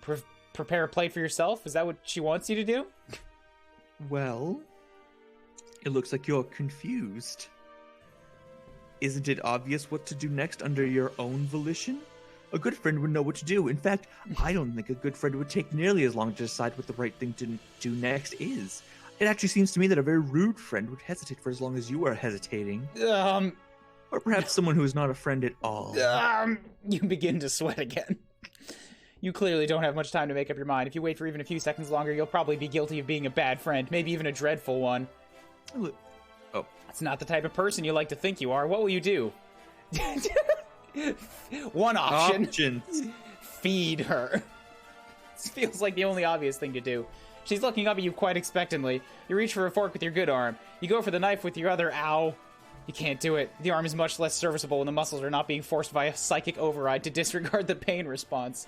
Prepare a plate for yourself? Is that what she wants you to do? Well, it looks like you're confused. Isn't it obvious what to do next under your own volition? A good friend would know what to do. In fact, I don't think a good friend would take nearly as long to decide what the right thing to do next is. It actually seems to me that a very rude friend would hesitate for as long as you are hesitating. Or perhaps someone who is not a friend at all. You begin to sweat again. You clearly don't have much time to make up your mind. If you wait for even a few seconds longer, you'll probably be guilty of being a bad friend, maybe even a dreadful one. Oh. That's not the type of person you like to think you are. What will you do? One option. Options. Feed her. This feels like the only obvious thing to do. She's looking up at you quite expectantly. You reach for a fork with your good arm. You go for the knife with your other. Ow. You can't do it. The arm is much less serviceable when the muscles are not being forced by a psychic override to disregard the pain response.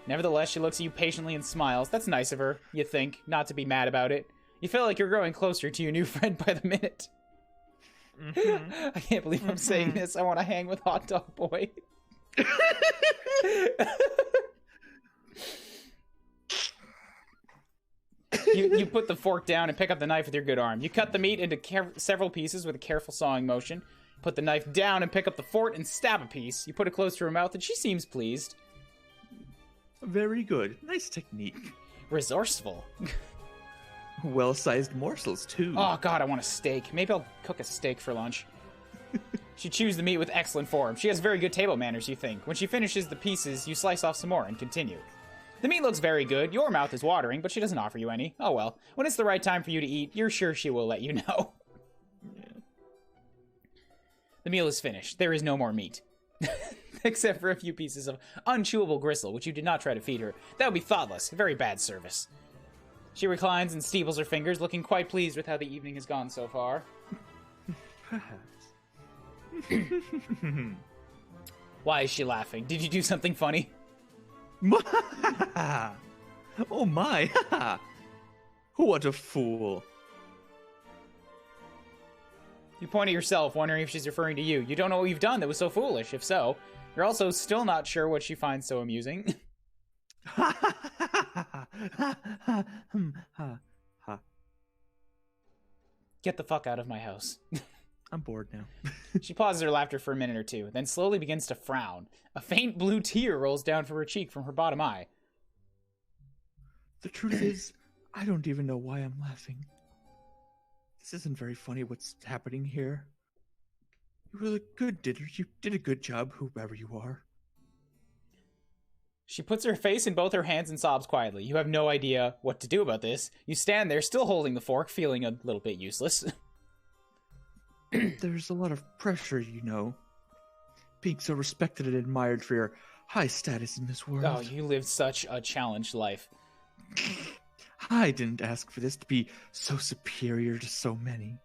Nevertheless, she looks at you patiently and smiles. That's nice of her, you think, not to be mad about it. You feel like you're growing closer to your new friend by the minute. I can't believe I'm saying this. I want to hang with Hot Dog Boy. You put the fork down and pick up the knife with your good arm. You cut the meat into several pieces with a careful sawing motion. Put the knife down and pick up the fork and stab a piece. You put it close to her mouth and she seems pleased. Very good. Nice technique. Resourceful. Well-sized morsels, too. Oh, God, I want a steak. Maybe I'll cook a steak for lunch. She chews the meat with excellent form. She has very good table manners, you think. When she finishes the pieces, you slice off some more and continue. The meat looks very good. Your mouth is watering, but she doesn't offer you any. Oh, well. When it's the right time for you to eat, you're sure she will let you know. Yeah. The meal is finished. There is no more meat. Except for a few pieces of unchewable gristle, which you did not try to feed her. That would be thoughtless. Very bad service. She reclines and steeples her fingers, looking quite pleased with how the evening has gone so far. Perhaps. Why is she laughing? Did you do something funny? Oh my! What a fool! You point at yourself, wondering if she's referring to you. You don't know what you've done that was so foolish. If so, you're also still not sure what she finds so amusing. Get the fuck out of my house. I'm bored now. She pauses her laughter for a minute or two, then slowly begins to frown. A faint blue tear rolls down from her cheek from her bottom eye. The truth is, I don't even know why I'm laughing. This isn't very funny what's happening here. You were a good dinner. You did a good job, whoever you are. She puts her face in both her hands and sobs quietly. You have no idea what to do about this. You stand there, still holding the fork, feeling a little bit useless. There's a lot of pressure, you know. Being so respected and admired for your high status in this world. Oh, you lived such a challenged life. I didn't ask for this to be so superior to so many.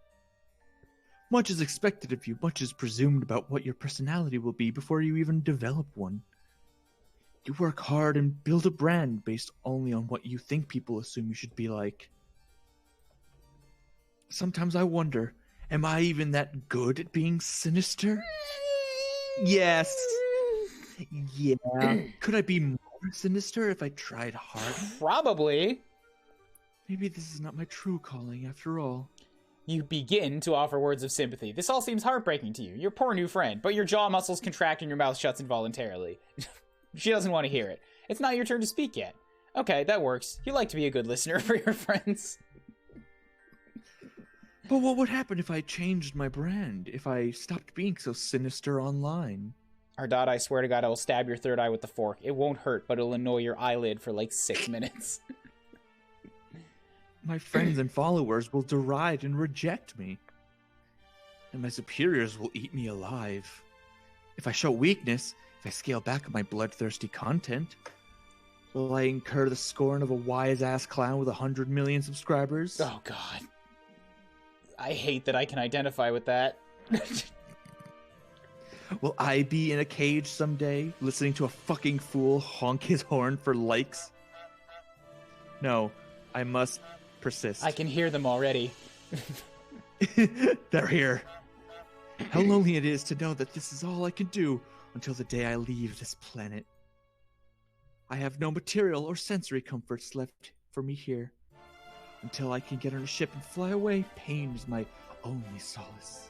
Much is expected of you, much is presumed about what your personality will be before you even develop one. You work hard and build a brand based only on what you think people assume you should be like. Sometimes I wonder, am I even that good at being sinister? Yes. Yeah. Could I be more sinister if I tried harder? Probably. Maybe this is not my true calling after all. You begin to offer words of sympathy. This all seems heartbreaking to you. Your poor new friend, but your jaw muscles contract and your mouth shuts involuntarily. She doesn't want to hear it. It's not your turn to speak yet. Okay, that works. You like to be a good listener for your friends. But what would happen if I changed my brand? If I stopped being so sinister online? Ardot, I swear to God, I will stab your third eye with the fork. It won't hurt, but it'll annoy your eyelid for like 6 minutes. My friends and followers will deride and reject me. And my superiors will eat me alive. If I show weakness, if I scale back on my bloodthirsty content, will I incur the scorn of a wise-ass clown with 100 million subscribers? Oh, God. I hate that I can identify with that. Will I be in a cage someday, listening to a fucking fool honk his horn for likes? No, I must persist. I can hear them already. They're here. How lonely it is to know that this is all I can do until the day I leave this planet. I have no material or sensory comforts left for me here. Until I can get on a ship and fly away, pain is my only solace.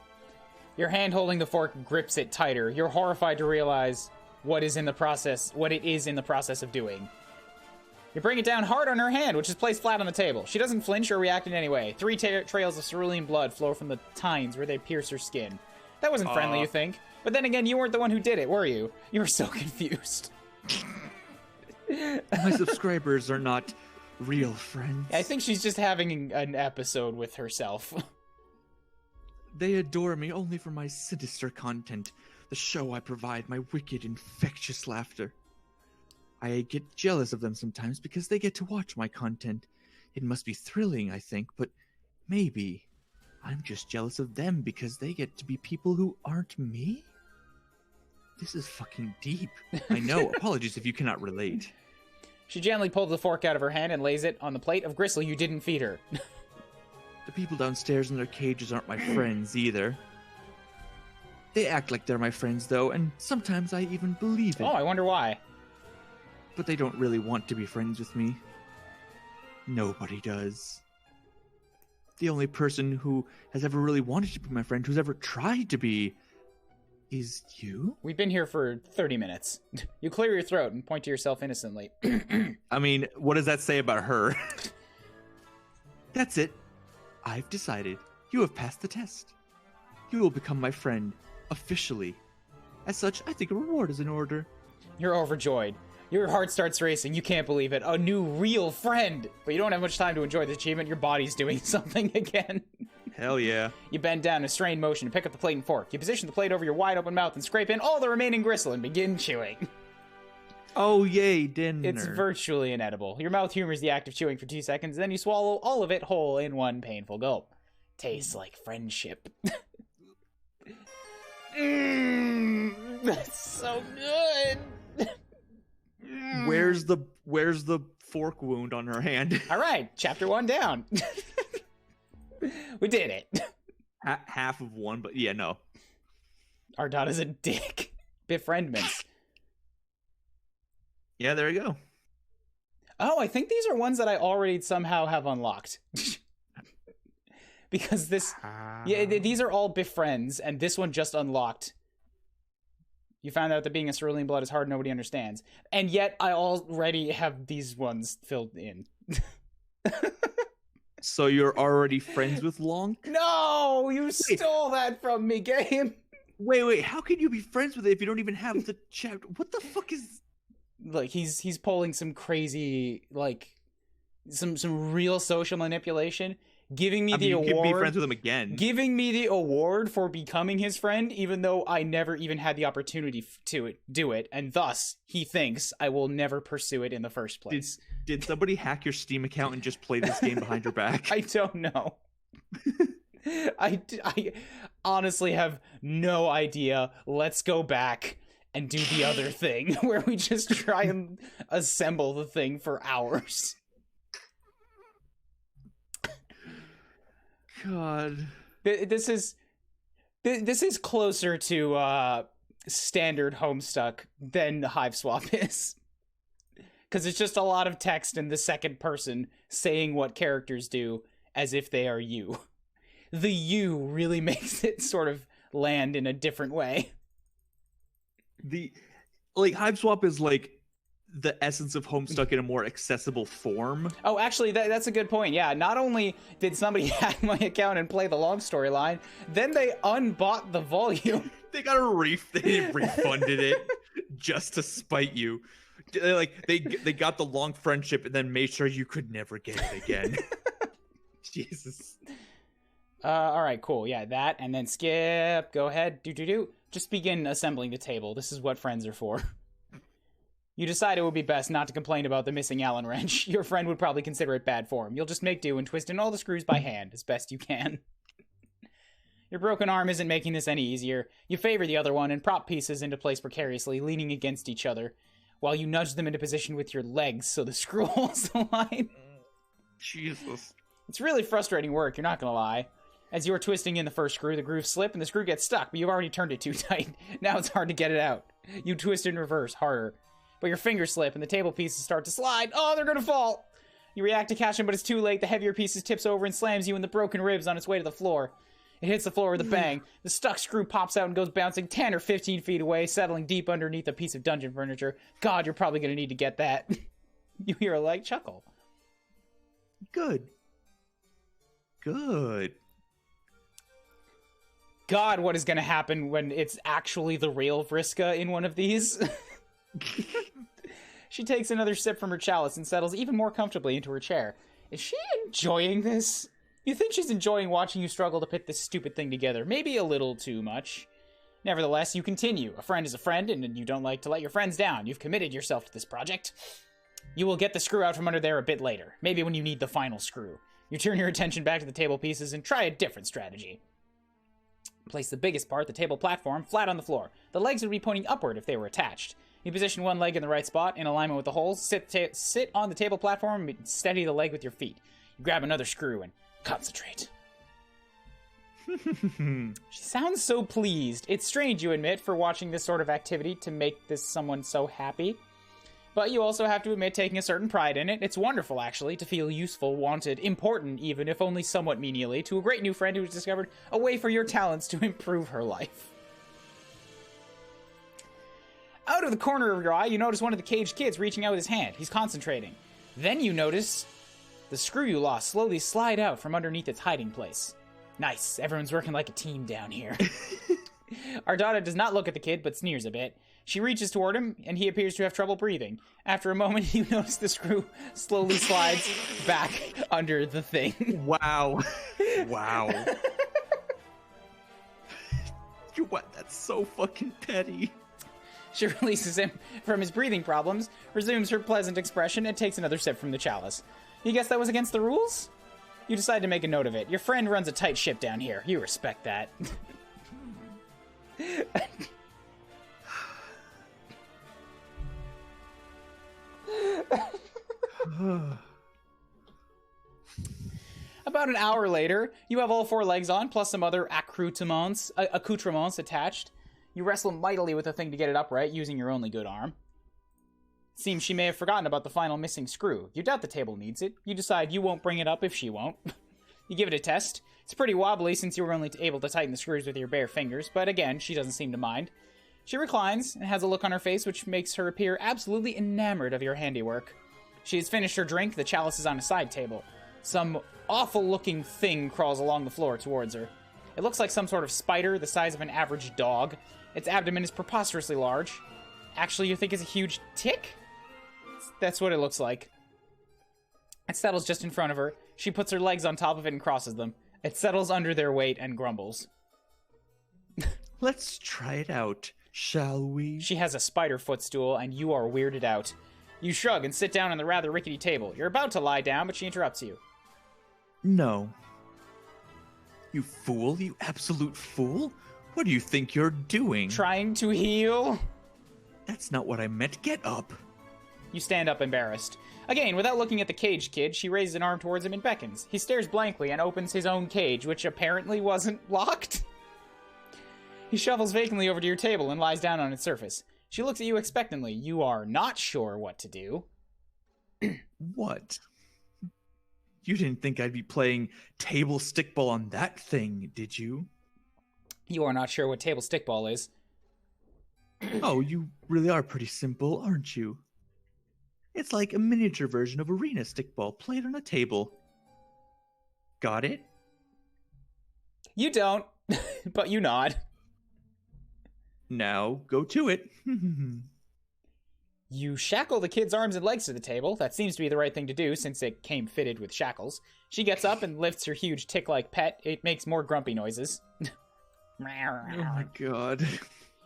Your hand holding the fork grips it tighter. You're horrified to realize what it is in the process of doing. You bring it down hard on her hand, which is placed flat on the table. She doesn't flinch or react in any way. 3 trails of cerulean blood flow from the tines where they pierce her skin. That wasn't friendly, you think? But then again, you weren't the one who did it, were you? You were so confused. My subscribers are not real friends. I think she's just having an episode with herself. They adore me only for my sinister content, the show I provide, my wicked, infectious laughter. I get jealous of them sometimes because they get to watch my content. It must be thrilling, I think, but maybe I'm just jealous of them because they get to be people who aren't me? This is fucking deep. I know, apologies if you cannot relate. She gently pulls the fork out of her hand and lays it on the plate of gristle you didn't feed her. The people downstairs in their cages aren't my friends either. They act like they're my friends, though, and sometimes I even believe it. Oh, I wonder why. But they don't really want to be friends with me. Nobody does. The only person who has ever really wanted to be my friend, who's ever tried to be, is you? We've been here for 30 minutes. You clear your throat and point to yourself innocently. I mean, what does that say about her? That's it. I've decided. You have passed the test. You will become my friend, officially. As such, I think a reward is in order. You're overjoyed. Your heart starts racing. You can't believe it. A new real friend. But you don't have much time to enjoy this achievement. Your body's doing something again. Hell yeah. You bend down in a strained motion to pick up the plate and fork. You position the plate over your wide open mouth and scrape in all the remaining gristle and begin chewing. Oh, yay, dinner. It's virtually inedible. Your mouth humors the act of chewing for 2 seconds, then you swallow all of it whole in one painful gulp. Tastes like friendship. That's so good. Where's the fork wound on her hand? All right, chapter 1 down. We did it. Half of one, but yeah, no. Ardada's a dick. Befriendments. Yeah, there you go. Oh, I think these are ones that I already somehow have unlocked. Because these are all befriends, and this one just unlocked. You found out that being a cerulean blood is hard, nobody understands. And yet, I already have these ones filled in. So you're already friends with Long? No! You stole that from me, game! Wait, how can you be friends with it if you don't even have the chapter? What the fuck is... Like, he's pulling some crazy, like, some real social manipulation. Giving me the award. You can be friends with him again. Giving me the award for becoming his friend, even though I never even had the opportunity to do it, and thus he thinks I will never pursue it in the first place. Did somebody hack your Steam account and just play this game behind your back? I don't know. I honestly have no idea. Let's go back and do the other thing, where we just try and assemble the thing for hours. God, this is closer to standard Homestuck than Hiveswap is, because it's just a lot of text in the second person saying what characters do as if they are you. The you really makes it sort of land in a different way. Hiveswap is like the essence of Homestuck in a more accessible form. Oh, actually, that's a good point. Yeah, not only did somebody hack my account and play the long storyline, then they unbought the volume. They refunded it just to spite you. Like they got the long friendship and then made sure you could never get it again. Jesus. All right, cool. Yeah, that, and then skip. Go ahead. Just begin assembling the table. This is what friends are for. You decide it would be best not to complain about the missing Allen wrench. Your friend would probably consider it bad form. You'll just make do and twist in all the screws by hand as best you can. Your broken arm isn't making this any easier. You favor the other one and prop pieces into place precariously, leaning against each other, while you nudge them into position with your legs so the screw holes align. Jesus. It's really frustrating work, you're not gonna lie. As you're twisting in the first screw, the grooves slip and the screw gets stuck, but you've already turned it too tight. Now it's hard to get it out. You twist in reverse, harder. But your fingers slip and the table pieces start to slide. Oh, they're gonna fall! You react to catch them, but it's too late. The heavier pieces tips over and slams you in the broken ribs on its way to the floor. It hits the floor with a bang. The stuck screw pops out and goes bouncing 10 or 15 feet away, settling deep underneath a piece of dungeon furniture. God, you're probably gonna need to get that. You hear a light chuckle. Good. God, what is gonna happen when it's actually the real Vriska in one of these? She takes another sip from her chalice and settles even more comfortably into her chair. Is she enjoying this? You think she's enjoying watching you struggle to put this stupid thing together. Maybe a little too much. Nevertheless, you continue. A friend is a friend, and you don't like to let your friends down. You've committed yourself to this project. You will get the screw out from under there a bit later. Maybe when you need the final screw. You turn your attention back to the table pieces and try a different strategy. Place the biggest part, the table platform, flat on the floor. The legs would be pointing upward if they were attached. You position one leg in the right spot, in alignment with the holes, sit on the table platform, and steady the leg with your feet. You grab another screw and concentrate. She sounds so pleased. It's strange, you admit, for watching this sort of activity to make this someone so happy. But you also have to admit taking a certain pride in it. It's wonderful, actually, to feel useful, wanted, important, even if only somewhat menially, to a great new friend who has discovered a way for your talents to improve her life. Out of the corner of your eye, you notice one of the caged kids reaching out with his hand. He's concentrating. Then you notice the screw you lost slowly slide out from underneath its hiding place. Nice. Everyone's working like a team down here. Ardada does not look at the kid, but sneers a bit. She reaches toward him, and he appears to have trouble breathing. After a moment, you notice the screw slowly slides back under the thing. Wow. What? That's so fucking petty. She releases him from his breathing problems, resumes her pleasant expression, and takes another sip from the chalice. You guess that was against the rules? You decide to make a note of it. Your friend runs a tight ship down here. You respect that. About an hour later, you have all 4 legs on, plus some other accoutrements attached. You wrestle mightily with the thing to get it upright, using your only good arm. Seems she may have forgotten about the final missing screw. You doubt the table needs it. You decide you won't bring it up if she won't. You give it a test. It's pretty wobbly since you were only able to tighten the screws with your bare fingers, but again, she doesn't seem to mind. She reclines and has a look on her face which makes her appear absolutely enamored of your handiwork. She has finished her drink, the chalice is on a side table. Some awful-looking thing crawls along the floor towards her. It looks like some sort of spider the size of an average dog. Its abdomen is preposterously large. Actually, you think it's a huge tick? That's what it looks like. It settles just in front of her. She puts her legs on top of it and crosses them. It settles under their weight and grumbles. Let's try it out, shall we? She has a spider footstool, and you are weirded out. You shrug and sit down on the rather rickety table. You're about to lie down, but she interrupts you. No. You fool, you absolute fool. What do you think you're doing? Trying to heal? That's not what I meant. Get up. You stand up embarrassed. Again, without looking at the caged kid, she raises an arm towards him and beckons. He stares blankly and opens his own cage, which apparently wasn't locked. He shuffles vacantly over to your table and lies down on its surface. She looks at you expectantly. You are not sure what to do. What? You didn't think I'd be playing table stickball on that thing, did you? You are not sure what table stickball is. Oh, you really are pretty simple, aren't you? It's like a miniature version of arena stickball played on a table. Got it? You don't, but you nod. Now, go to it. You shackle the kid's arms and legs to the table. That seems to be the right thing to do, since it came fitted with shackles. She gets up and lifts her huge tick-like pet. It makes more grumpy noises. Oh my god.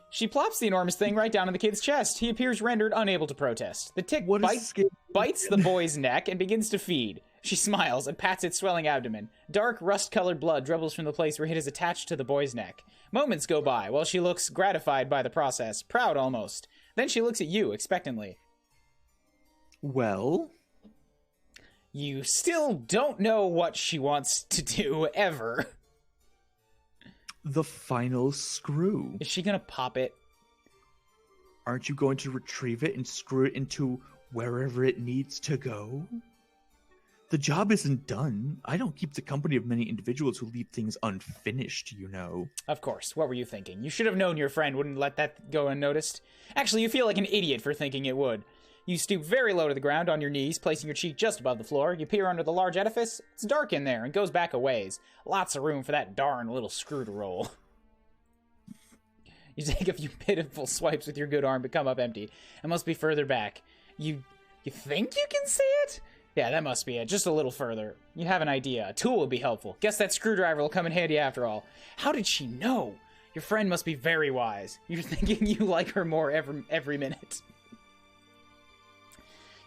She plops the enormous thing right down on the kid's chest. He appears rendered unable to protest. The tick bites the boy's neck and begins to feed. She smiles and pats its swelling abdomen. Dark, rust-colored blood dribbles from the place where it is attached to the boy's neck. Moments go by while she looks gratified by the process, proud almost. Then she looks at you expectantly. Well? You still don't know what she wants to do, ever. The final screw. Is she gonna pop it? Aren't you going to retrieve it and screw it into wherever it needs to go? The job isn't done. I don't keep the company of many individuals who leave things unfinished, you know. Of course. What were you thinking? You should have known your friend wouldn't let that go unnoticed. Actually, you feel like an idiot for thinking it would. You stoop very low to the ground on your knees, placing your cheek just above the floor. You peer under the large edifice. It's dark in there and goes back a ways. Lots of room for that darn little screw to roll. You take a few pitiful swipes with your good arm but come up empty. It must be further back. You think you can see it? Yeah, that must be it. Just a little further. You have an idea. A tool would be helpful. Guess that screwdriver will come in handy after all. How did she know? Your friend must be very wise. You're thinking you like her more every minute.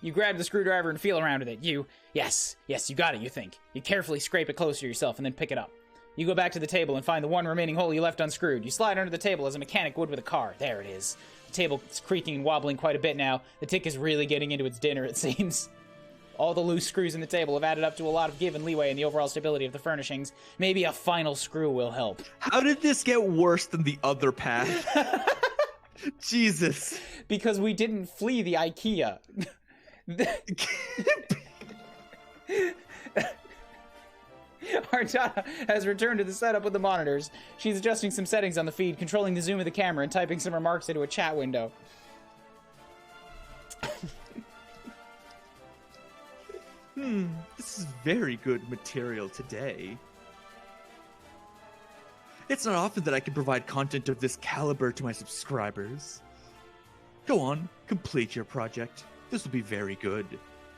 You grab the screwdriver and feel around with it. Yes, you got it, you think. You carefully scrape it close to yourself and then pick it up. You go back to the table and find the one remaining hole you left unscrewed. You slide under the table as a mechanic would with a car. There it is. The table is creaking and wobbling quite a bit now. The tick is really getting into its dinner, it seems. All the loose screws in the table have added up to a lot of give and leeway in the overall stability of the furnishings. Maybe a final screw will help. How did this get worse than the other path? Jesus. Because we didn't flee the IKEA. Artana has returned to the setup with the monitors. She's adjusting some settings on the feed, controlling the zoom of the camera, and typing some remarks into a chat window. This is very good material today. It's not often that I can provide content of this caliber to my subscribers. Go on, complete your project. This will be very good.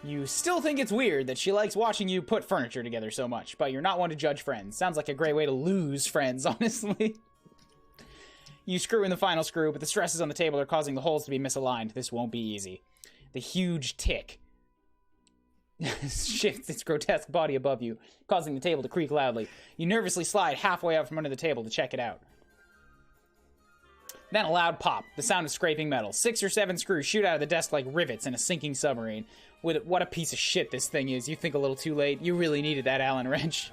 You still think it's weird that she likes watching you put furniture together so much, but you're not one to judge friends. Sounds like a great way to lose friends, honestly. You screw in the final screw, but the stresses on the table are causing the holes to be misaligned. This won't be easy. The huge tick shifts its grotesque body above you, causing the table to creak loudly. You nervously slide halfway out from under the table to check it out. Then a loud pop, the sound of scraping metal. 6 or 7 screws shoot out of the desk like rivets in a sinking submarine. What a piece of shit this thing is. You think a little too late. You really needed that Allen wrench.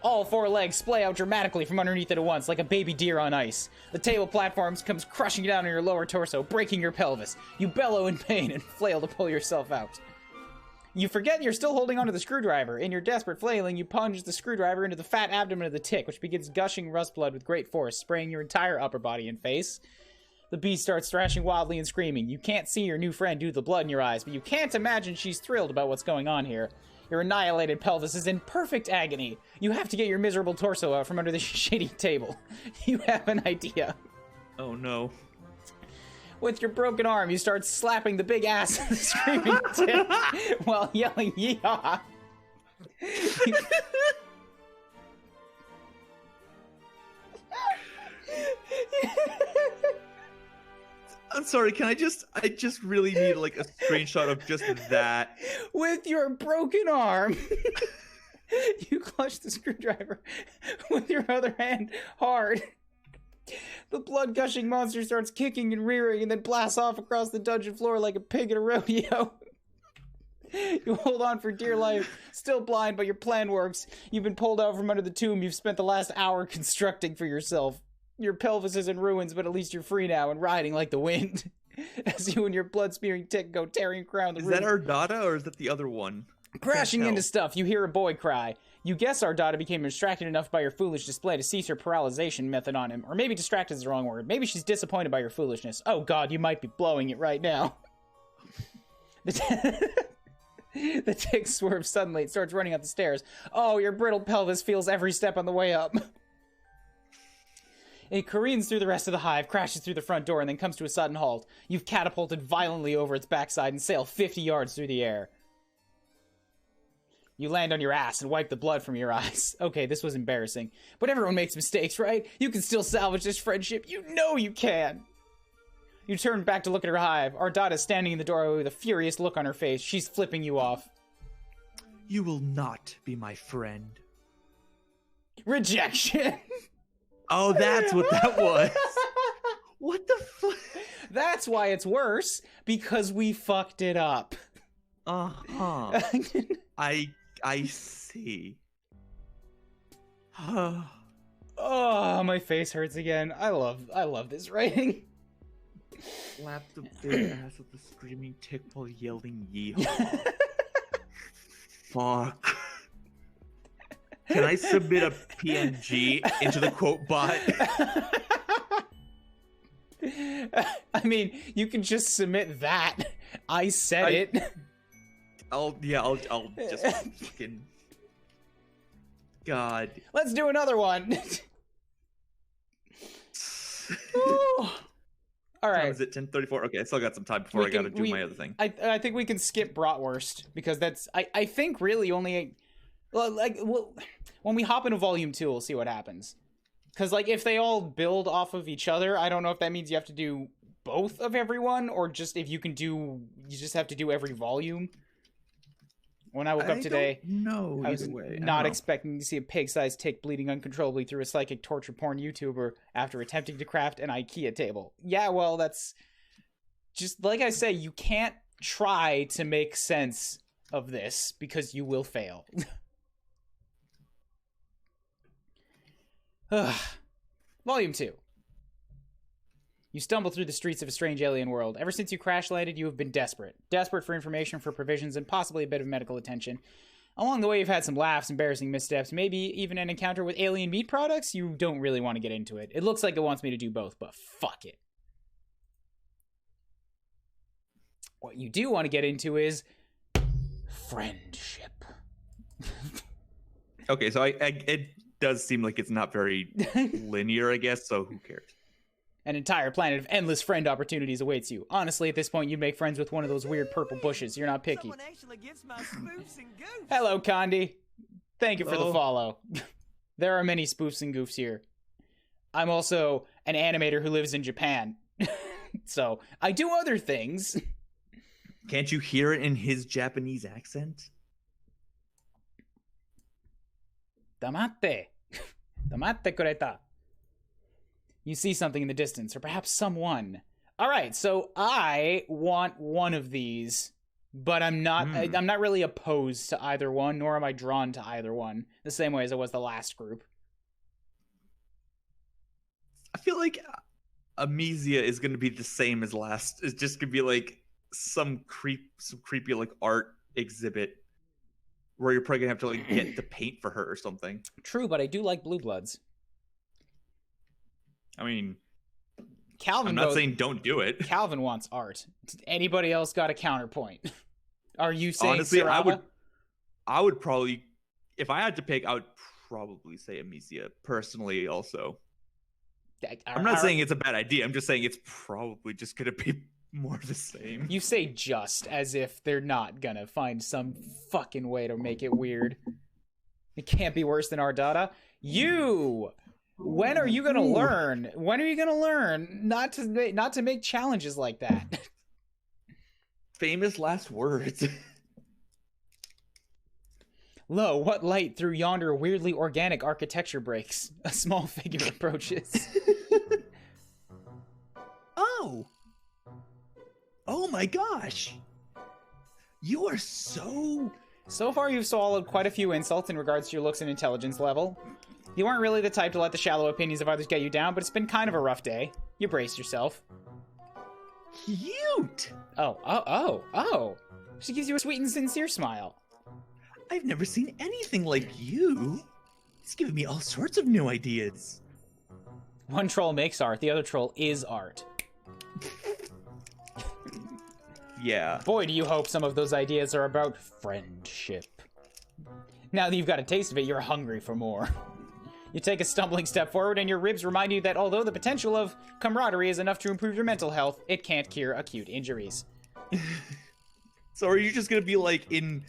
All 4 legs splay out dramatically from underneath it at once, like a baby deer on ice. The table platform comes crushing down on your lower torso, breaking your pelvis. You bellow in pain and flail to pull yourself out. You forget you're still holding onto the screwdriver. In your desperate flailing, you plunge the screwdriver into the fat abdomen of the tick, which begins gushing rust blood with great force, spraying your entire upper body and face. The beast starts thrashing wildly and screaming. You can't see your new friend due to the blood in your eyes, but you can't imagine she's thrilled about what's going on here. Your annihilated pelvis is in perfect agony. You have to get your miserable torso out from under this shitty table. You have an idea. Oh no. With your broken arm, you start slapping the big ass of the screaming tick while yelling yeehaw. I'm sorry, I just really need like a screenshot of just that. With your broken arm, you clutch the screwdriver with your other hand hard. The blood-gushing monster starts kicking and rearing and then blasts off across the dungeon floor like a pig at a rodeo. You hold on for dear life, still blind, but your plan works. You've been pulled out from under the tomb you've spent the last hour constructing for yourself. Your pelvis is in ruins, but at least you're free now and riding like the wind. As you and your blood-smearing tick go tearing around the room. Is that Ardata, or is that the other one? Crashing into stuff, you hear a boy cry. You guess Ardata became distracted enough by your foolish display to cease her paralyzation method on him. Or maybe distracted is the wrong word. Maybe she's disappointed by your foolishness. Oh god, you might be blowing it right now. The tick swerves suddenly. It starts running up the stairs. Oh, your brittle pelvis feels every step on the way up. It careens through the rest of the hive, crashes through the front door, and then comes to a sudden halt. You've catapulted violently over its backside and sail 50 yards through the air. You land on your ass and wipe the blood from your eyes. Okay, this was embarrassing. But everyone makes mistakes, right? You can still salvage this friendship. You know you can. You turn back to look at her hive. Ardata's standing in the doorway with a furious look on her face. She's flipping you off. You will not be my friend. Rejection. Oh, that's what that was. What the fuck? That's why it's worse, because we fucked it up. Uh-huh. I see. Oh, my face hurts again. I love this writing. Slap the big ass of the screaming tick while yelling yeehaw. Fuck. Can I submit a PNG into the quote bot? I mean, you can just submit that. I said it. I'll just fucking... God. Let's do another one. All right. Is it 10:34? Okay, I still got some time before I gotta do my other thing. I think we can skip bratwurst because that's I think really only when we hop into volume 2 we'll see what happens. Because like if they all build off of each other, I don't know if that means you have to do both of everyone or just if you just have to do every volume. When I woke up today, I was not expecting to see a pig-sized tick bleeding uncontrollably through a psychic torture porn YouTuber after attempting to craft an IKEA table. Yeah, well, that's just like I say, you can't try to make sense of this because you will fail. Volume 2. You stumble through the streets of a strange alien world. Ever since you crash-landed, you have been desperate. Desperate for information, for provisions, and possibly a bit of medical attention. Along the way, you've had some laughs, embarrassing missteps, maybe even an encounter with alien meat products. You don't really want to get into it. It looks like it wants me to do both, but fuck it. What you do want to get into is friendship. Okay, so it does seem like it's not very linear, I guess, so who cares? An entire planet of endless friend opportunities awaits you. Honestly, at this point, you'd make friends with one of those weird purple bushes. You're not picky. Hello, Condi. Thank you for the follow. There are many spoofs and goofs here. I'm also an animator who lives in Japan. So, I do other things. Can't you hear it in his Japanese accent? Damate. Damate kureta. You see something in the distance, or perhaps someone. All right, so I want one of these, but I'm not really opposed to either one, nor am I drawn to either one, the same way as I was the last group. I feel like Amnesia is going to be the same as last. It's just going to be like some creepy like art exhibit where you're probably going to have to like get the paint for her or something. True, but I do like Blue Bloods. I mean, Calvin, I'm not saying don't do it. Calvin wants art. Anybody else got a counterpoint? Are you saying honestly, Sarava? I would probably, if I had to pick, I would probably say Amnesia personally. Also, I'm not saying it's a bad idea. I'm just saying it's probably just gonna be more of the same. You say just as if they're not gonna find some fucking way to make it weird. It can't be worse than Ardata. When are you gonna learn? When are you gonna learn not to make challenges like that? Famous last words. Lo, what light through yonder weirdly organic architecture breaks? A small figure approaches. Oh my gosh. You are so... So far you've swallowed quite a few insults in regards to your looks and intelligence level. You aren't really the type to let the shallow opinions of others get you down, but it's been kind of a rough day. You brace yourself. Cute! Oh. She gives you a sweet and sincere smile. I've never seen anything like you. It's giving me all sorts of new ideas. One troll makes art, the other troll is art. Yeah. Boy, do you hope some of those ideas are about friendship. Now that you've got a taste of it, you're hungry for more. You take a stumbling step forward, and your ribs remind you that although the potential of camaraderie is enough to improve your mental health, it can't cure acute injuries. So are you just gonna be like in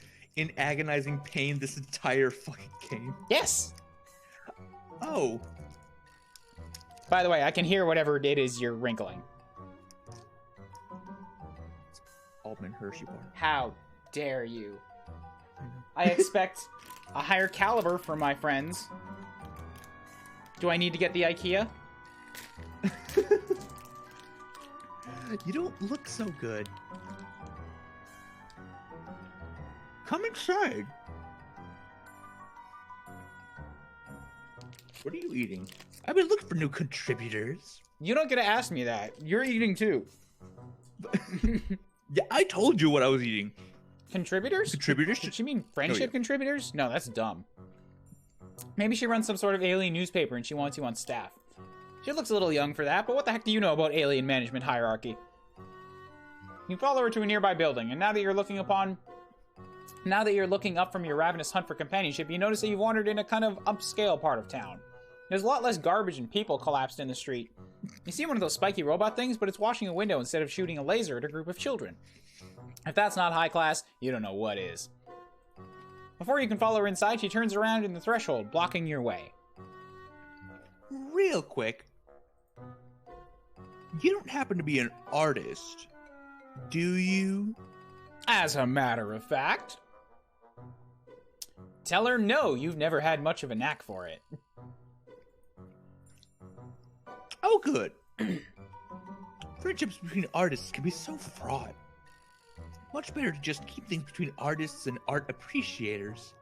agonizing pain this entire fucking game? Yes! Oh. By the way, I can hear whatever it is you're wrinkling. Almond Hershey bar. How dare you? I expect a higher caliber from my friends. Do I need to get the IKEA? You don't look so good. Come inside. What are you eating? I've been looking for new contributors. You don't get to ask me that. You're eating too. Yeah, I told you what I was eating. Contributors? Contributors? Did she mean friendship Oh, yeah. contributors? No, that's dumb. Maybe she runs some sort of alien newspaper and she wants you on staff. She looks a little young for that, but what the heck do you know about alien management hierarchy? You follow her to a nearby building, and now that you're looking up from your ravenous hunt for companionship, you notice that you've wandered in a kind of upscale part of town. There's a lot less garbage and people collapsed in the street. You see one of those spiky robot things, but it's washing a window instead of shooting a laser at a group of children. If that's not high class, you don't know what is. Before you can follow her inside, she turns around in the threshold, blocking your way. Real quick. You don't happen to be an artist, do you? As a matter of fact. Tell her no, you've never had much of a knack for it. Oh, good. Friendships between artists can be so fraught. Much better to just keep things between artists and art appreciators.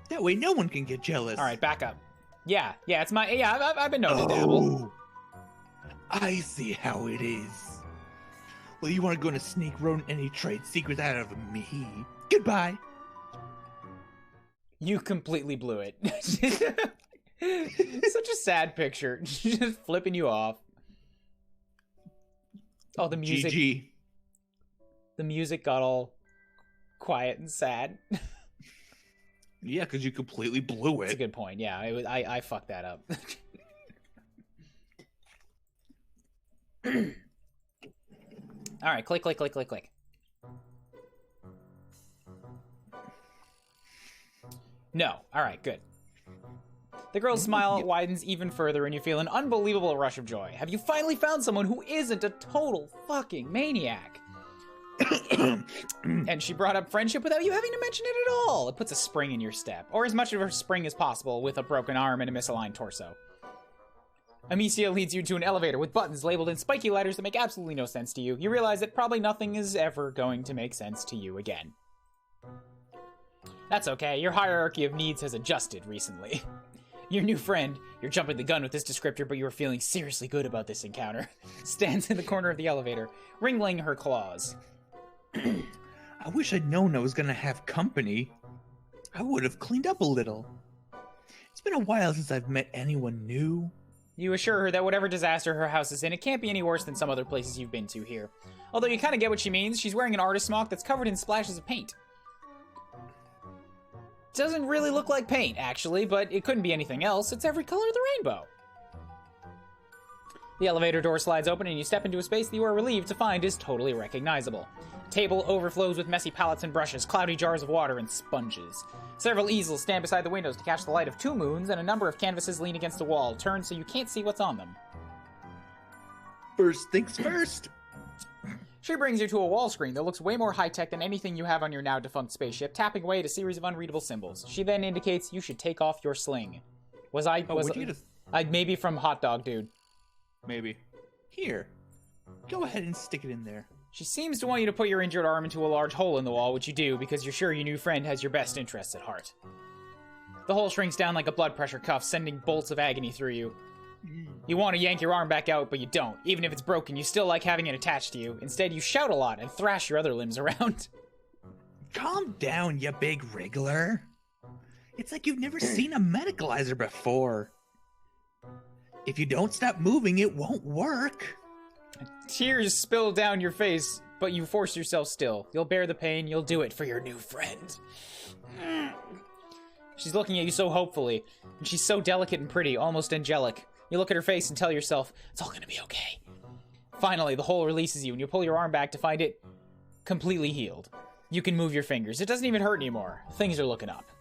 That way no one can get jealous. All right, back up. Yeah, it's my... Yeah, I've been known to dabble. I see how it is. Well, you aren't going to sneak Ronan any trade secrets out of me. Goodbye. You completely blew it. Such a sad picture. Just flipping you off. Oh, the music. GG. The music got all quiet and sad. Yeah, because you completely blew That's a it. good point. Yeah, I fucked that up. All right, click. No. All right, good. The girl's smile widens even further and you feel an unbelievable rush of joy. Have you finally found someone who isn't a total fucking maniac? And she brought up friendship without you having to mention it at all. It puts a spring in your step, or as much of a spring as possible with a broken arm and a misaligned torso. Amicia leads you to an elevator with buttons labeled in spiky letters that make absolutely no sense to you. You realize that probably nothing is ever going to make sense to you again. That's okay, your hierarchy of needs has adjusted recently. Your new friend, you're jumping the gun with this descriptor, but you are feeling seriously good about this encounter, stands in the corner of the elevator, wriggling her claws. I wish I'd known I was gonna have company. I would have cleaned up a little. It's been a while since I've met anyone new. You assure her that whatever disaster her house is in, it can't be any worse than some other places you've been to here. Although you kind of get what she means, she's wearing an artist smock that's covered in splashes of paint. Doesn't really look like paint, actually, but it couldn't be anything else. It's every color of the rainbow. The elevator door slides open and you step into a space that you are relieved to find is totally recognizable. The table overflows with messy palettes and brushes, cloudy jars of water, and sponges. Several easels stand beside the windows to catch the light of 2 moons, and a number of canvases lean against the wall, turned so you can't see what's on them. First things first. She brings you to a wall screen that looks way more high-tech than anything you have on your now-defunct spaceship, tapping away at a series of unreadable symbols. She then indicates you should take off your sling. Maybe from Hot Dog Dude. Maybe. Here. Go ahead and stick it in there. She seems to want you to put your injured arm into a large hole in the wall, which you do because you're sure your new friend has your best interests at heart. The hole shrinks down like a blood pressure cuff, sending bolts of agony through you. You want to yank your arm back out, but you don't. Even if it's broken, you still like having it attached to you. Instead, you shout a lot and thrash your other limbs around. Calm down, you big wriggler. It's like you've never seen a medicalizer before. If you don't stop moving, it won't work. Tears spill down your face, but you force yourself still. You'll bear the pain, you'll do it for your new friend. She's looking at you so hopefully, and she's so delicate and pretty, almost angelic. You look at her face and tell yourself, it's all gonna be okay. Finally, the hole releases you, and you pull your arm back to find it completely healed. You can move your fingers. It doesn't even hurt anymore. Things are looking up.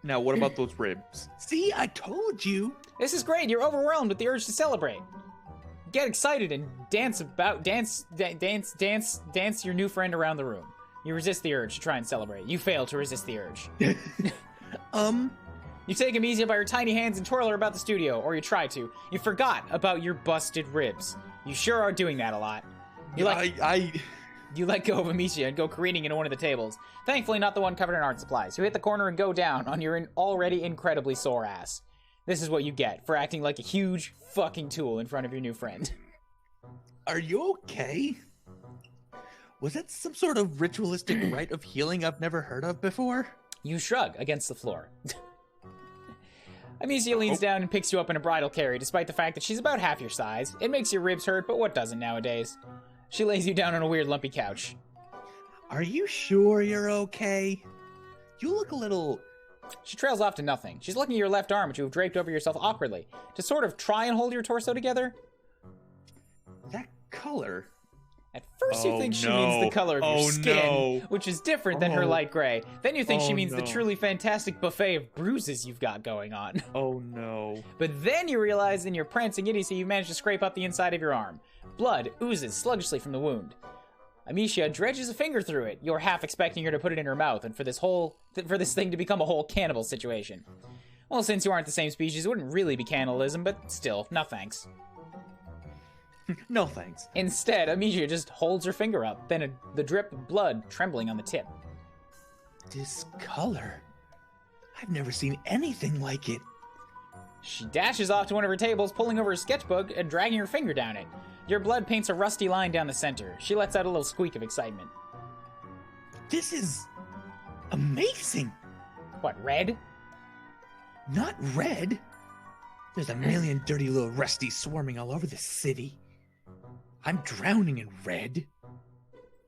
Now, what about those ribs? See, I told you. This is great. You're overwhelmed with the urge to celebrate. Get excited and dance your new friend around the room. You resist the urge to try and celebrate. You fail to resist the urge. You take Amicia by her tiny hands and twirl her about the studio, or you try to. You forgot about your busted ribs. You sure are doing that a lot. You let go of Amicia and go careening into one of the tables. Thankfully not the one covered in art supplies. You hit the corner and go down on your already incredibly sore ass. This is what you get for acting like a huge fucking tool in front of your new friend. Are you okay? Was that some sort of ritualistic rite of healing I've never heard of before? You shrug against the floor. Amicia leans down and picks you up in a bridal carry, despite the fact that she's about half your size. It makes your ribs hurt, but what doesn't nowadays? She lays you down on a weird lumpy couch. Are you sure you're okay? You look a little... She trails off to nothing. She's looking at your left arm, which you have draped over yourself awkwardly, to sort of try and hold your torso together. That color... At first you think she means the color of your skin, which is different than her light gray. Then you think she means the truly fantastic buffet of bruises you've got going on. Oh no. But then you realize in your prancing idiocy you've managed to scrape up the inside of your arm. Blood oozes sluggishly from the wound. Amicia dredges a finger through it. You're half expecting her to put it in her mouth and for this thing to become a whole cannibal situation. Well, since you aren't the same species, it wouldn't really be cannibalism, but still, no thanks. No thanks. Instead, Amicia just holds her finger up, then the drip of blood trembling on the tip. This color... I've never seen anything like it. She dashes off to one of her tables, pulling over a sketchbook and dragging her finger down it. Your blood paints a rusty line down the center. She lets out a little squeak of excitement. This is... amazing. What, red? Not red. There's a million dirty little rusties swarming all over the city. I'm drowning in red.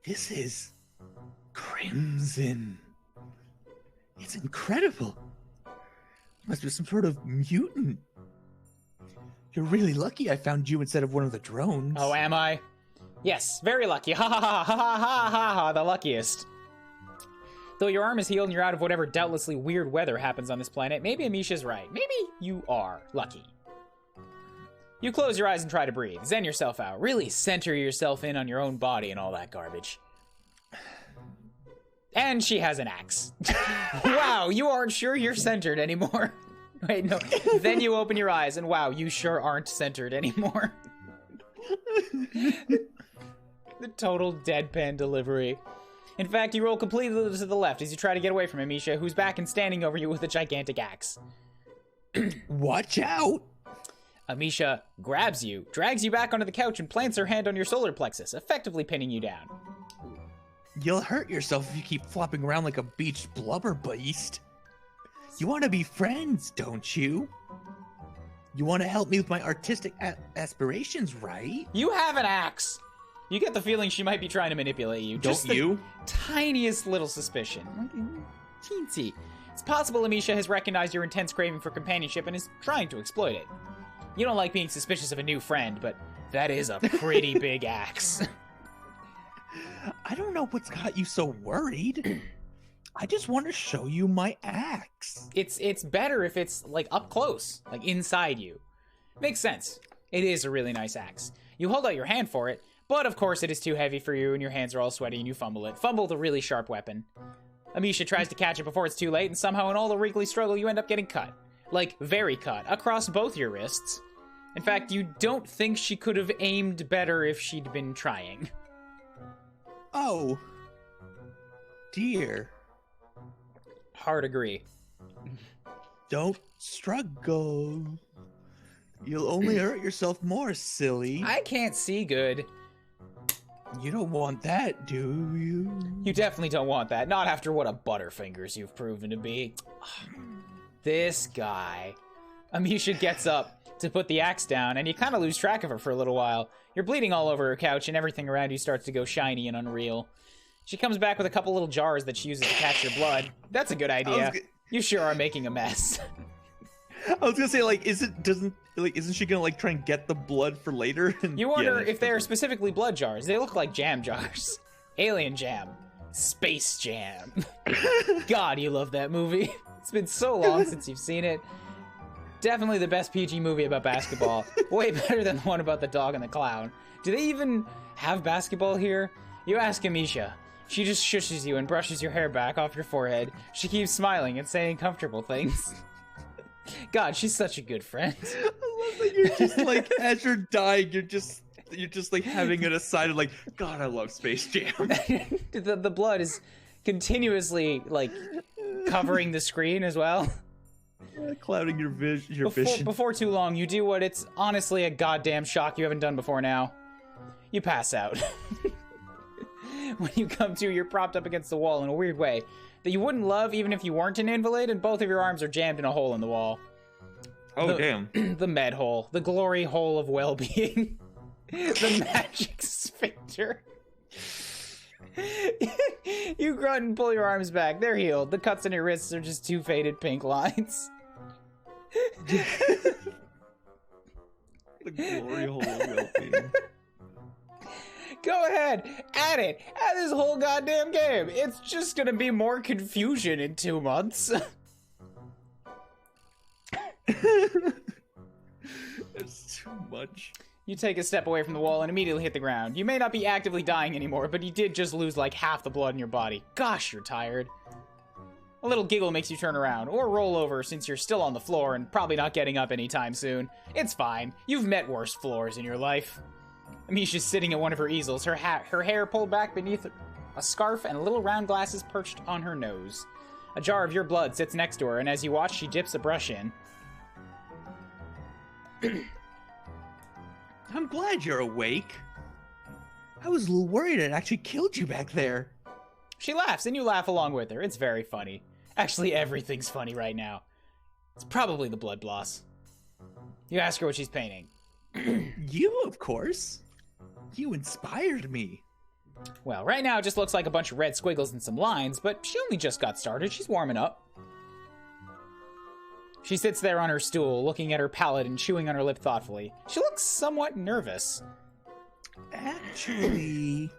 This is... crimson. It's incredible. You must be some sort of mutant. You're really lucky I found you instead of one of the drones. Oh, am I? Yes, very lucky. Ha ha ha ha ha ha ha ha, the luckiest. Though your arm is healed and you're out of whatever doubtlessly weird weather happens on this planet, maybe Amicia's right. Maybe you are lucky. You close your eyes and try to breathe. Zen yourself out. Really center yourself in on your own body and all that garbage. And she has an axe. Wow, you aren't sure you're centered anymore. Wait, no. Then you open your eyes, and wow, you sure aren't centered anymore. The total deadpan delivery. In fact, you roll completely to the left as you try to get away from Amisha, who's back and standing over you with a gigantic axe. Watch out! Amisha grabs you, drags you back onto the couch, and plants her hand on your solar plexus, effectively pinning you down. You'll hurt yourself if you keep flopping around like a beached blubber beast. You want to be friends, don't you? You want to help me with my artistic aspirations, right? You have an axe! You get the feeling she might be trying to manipulate you. Don't Just the you? Tiniest little suspicion. Teensy. It's possible Amisha has recognized your intense craving for companionship and is trying to exploit it. You don't like being suspicious of a new friend, but that is a pretty big axe. I don't know what's got you so worried. I just want to show you my axe. It's better if it's, like, up close, like, inside you. Makes sense. It is a really nice axe. You hold out your hand for it, but of course it is too heavy for you and your hands are all sweaty and you fumble it. Fumble the really sharp weapon. Amisha tries to catch it before it's too late, and somehow in all the wrinkly struggle you end up getting cut. Like, very cut, across both your wrists. In fact, you don't think she could have aimed better if she'd been trying. Oh. Dear. Hard agree. Don't struggle. You'll only hurt yourself more, silly. I can't see good. You don't want that, do you? You definitely don't want that. Not after what a butterfingers you've proven to be. This guy. Amisha gets up to put the axe down, and you kind of lose track of her for a little while. You're bleeding all over her couch, and everything around you starts to go shiny and unreal. She comes back with a couple little jars that she uses to catch your blood. That's a good idea. You sure are making a mess. I was gonna say, like, isn't she gonna, like, try and get the blood for later? And, you wonder if they are specifically blood jars. They look like jam jars. Alien Jam. Space Jam. God, you love that movie. It's been so long since you've seen it. Definitely the best PG movie about basketball. Way better than the one about the dog and the clown. Do they even have basketball here? You ask Amisha. She just shushes you and brushes your hair back off your forehead. She keeps smiling and saying comfortable things. God, she's such a good friend. I love that you're just like, as you're dying, you're just like having an aside of like, God, I love Space Jam. the blood is continuously like covering the screen as well. Clouding your vision. Before too long, you do what it's honestly a goddamn shock you haven't done before now. You pass out. When you come to, you're propped up against the wall in a weird way that you wouldn't love even if you weren't an invalid, and both of your arms are jammed in a hole in the wall. Oh, damn. The med hole. The glory hole of well-being. The magic sphincter. You grunt and pull your arms back. They're healed. The cuts on your wrists are just two faded pink lines. The glory hole of well-being. Go ahead, add it. Add this whole goddamn game. It's just gonna be more confusion in 2 months. It's too much. You take a step away from the wall and immediately hit the ground. You may not be actively dying anymore, but you did just lose like half the blood in your body. Gosh, you're tired. A little giggle makes you turn around, or roll over since you're still on the floor and probably not getting up anytime soon. It's fine. You've met worse floors in your life. Amisha's sitting at one of her easels, her hair pulled back beneath a scarf and little round glasses perched on her nose. A jar of your blood sits next to her, and as you watch, she dips a brush in. I'm glad you're awake. I was a little worried it actually killed you back there. She laughs, and you laugh along with her. It's very funny. Actually, everything's funny right now. It's probably the blood bloss. You ask her what she's painting. You, of course. You inspired me. Well, right now it just looks like a bunch of red squiggles and some lines, but she only just got started. She's warming up. She sits there on her stool, looking at her palette and chewing on her lip thoughtfully. She looks somewhat nervous. Actually,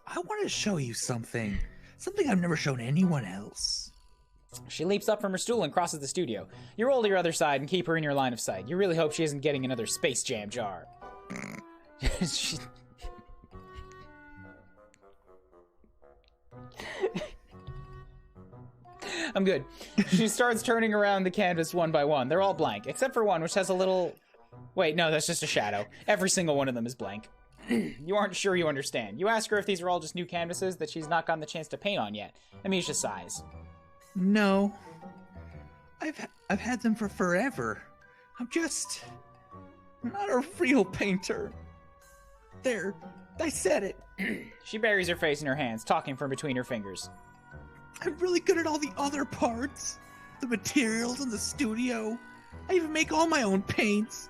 I want to show you something. Something I've never shown anyone else. She leaps up from her stool and crosses the studio. You roll to your other side and keep her in your line of sight. You really hope she isn't getting another Space Jam jar. She... I'm good. She starts turning around the canvas one by one. They're all blank, except for one, which has a little... Wait, no, that's just a shadow. Every single one of them is blank. You aren't sure you understand. You ask her if these are all just new canvases that she's not gotten the chance to paint on yet. Amisha sighs. No. I've had them for forever. I'm not a real painter. There, I said it. She buries her face in her hands, talking from between her fingers. I'm really good at all the other parts. The materials and the studio. I even make all my own paints.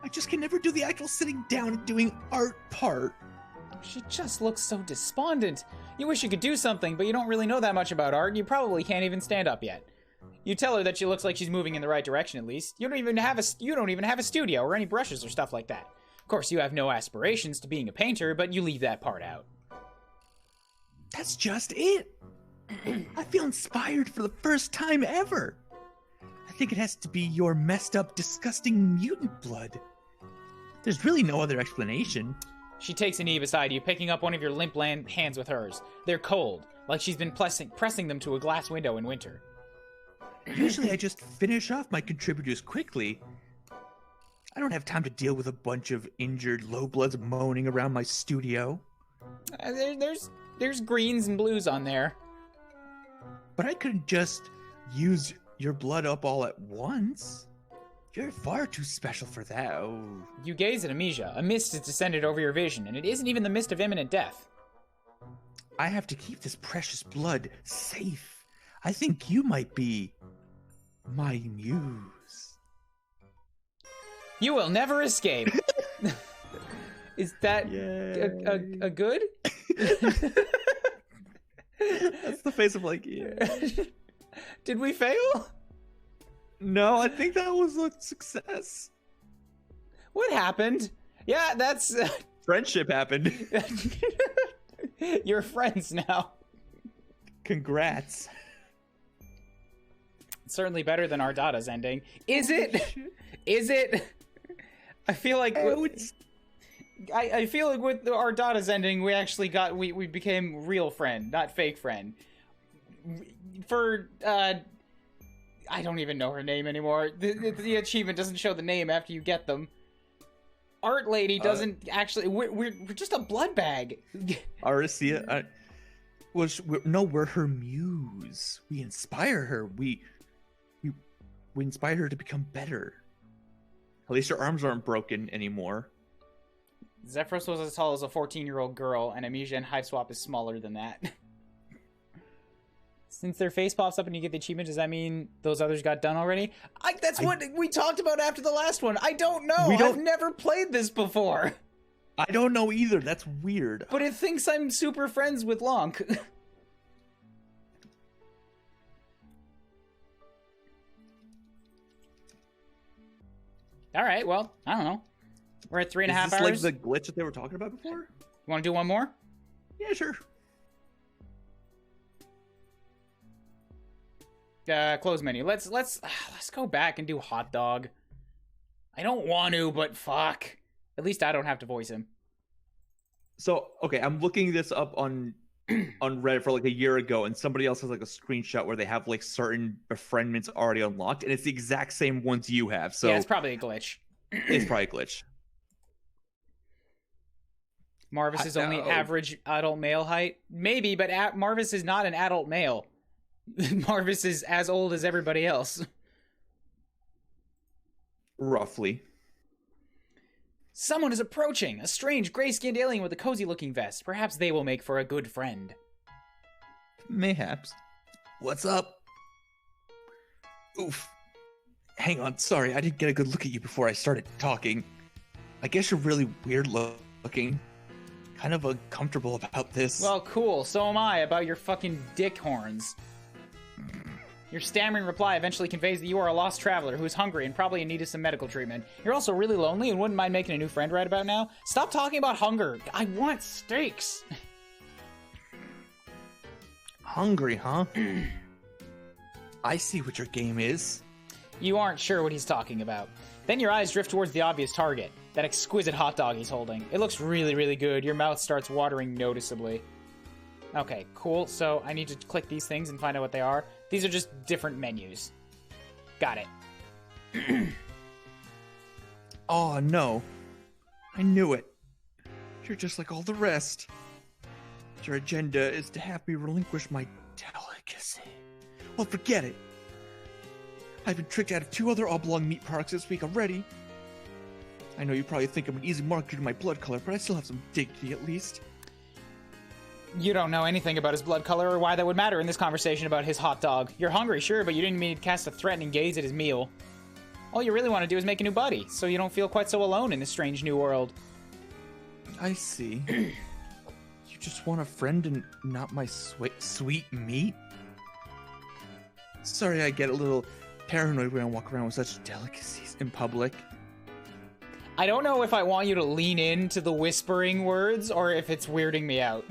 I just can never do the actual sitting down and doing art part. She just looks so despondent. You wish you could do something, but you don't really know that much about art, and you probably can't even stand up yet. You tell her that she looks like she's moving in the right direction at least. You don't even have a studio or any brushes or stuff like that. Of course, you have no aspirations to being a painter, but you leave that part out. That's just it. I feel inspired for the first time ever. I think it has to be your messed up, disgusting mutant blood. There's really no other explanation. She takes a knee beside you, picking up one of your limp hands with hers. They're cold, like she's been pressing them to a glass window in winter. Usually I just finish off my contributors quickly. I don't have time to deal with a bunch of injured lowbloods moaning around my studio. There's greens and blues on there. But I couldn't just use your blood up all at once. You're far too special for that. Oh. You gaze at Amisha. A mist has descended over your vision, and it isn't even the mist of imminent death. I have to keep this precious blood safe. I think you might be my muse. You will never escape. Is that a good? That's the face of like, yeah. Did we fail? No, I think that was a success. What happened? Yeah, that's... Friendship happened. You're friends now. Congrats. It's certainly better than Ardada's ending. Is it? Is it? I feel like... I feel like with Ardada's ending, we actually got... We became real friend, not fake friend. For... I don't even know her name anymore. The achievement doesn't show the name after you get them. Art Lady doesn't actually... We're just a blood bag. Aricia... we're her muse. We inspire her. We inspire her to become better. At least her arms aren't broken anymore. Zephyros was as tall as a 14-year-old girl, and Amisha and Hiveswap is smaller than that. Since their face pops up and you get the achievement, does that mean those others got done already? That's what we talked about after the last one. I don't know. I've never played this before. I don't know either. That's weird. But it thinks I'm super friends with Lonk. All right, well, I don't know. We're at 3.5 hours. Is this like the glitch that they were talking about before? You want to do one more? Yeah, sure. Close menu. Let's go back and do hot dog. I don't want to, but fuck. At least I don't have to voice him. So, okay, I'm looking this up on Reddit for like a year ago, and somebody else has like a screenshot where they have like certain befriendments already unlocked, and it's the exact same ones you have. So yeah, it's probably a glitch. It's probably a glitch. Marvis is only average adult male height. Maybe, but Marvis is not an adult male. Marvis is as old as everybody else. Roughly. Someone is approaching. A strange, gray-skinned alien with a cozy-looking vest. Perhaps they will make for a good friend. Mayhaps. What's up? Oof. Hang on, sorry, I didn't get a good look at you before I started talking. I guess you're really weird looking. Kind of uncomfortable about this. Well, cool. So am I about your fucking dick horns. Your stammering reply eventually conveys that you are a lost traveler who is hungry and probably in need of some medical treatment. You're also really lonely and wouldn't mind making a new friend right about now. Stop talking about hunger. I want steaks. Hungry, huh? I see what your game is. You aren't sure what he's talking about. Then your eyes drift towards the obvious target, that exquisite hot dog he's holding. It looks really, really good. Your mouth starts watering noticeably. Okay, cool. So I need to click these things and find out what they are. These are just different menus. Got it. Oh, no. I knew it. You're just like all the rest. Your agenda is to have me relinquish my delicacy. Well, forget it. I've been tricked out of 2 other oblong meat products this week already. I know you probably think I'm an easy mark due to my blood color, but I still have some dignity at least. You don't know anything about his blood color or why that would matter in this conversation about his hot dog. You're hungry, sure, but you didn't mean to cast a threatening gaze at his meal. All you really want to do is make a new buddy, so you don't feel quite so alone in this strange new world. I see. You just want a friend and not my sweet meat? Sorry I get a little paranoid when I walk around with such delicacies in public. I don't know if I want you to lean into the whispering words or if it's weirding me out.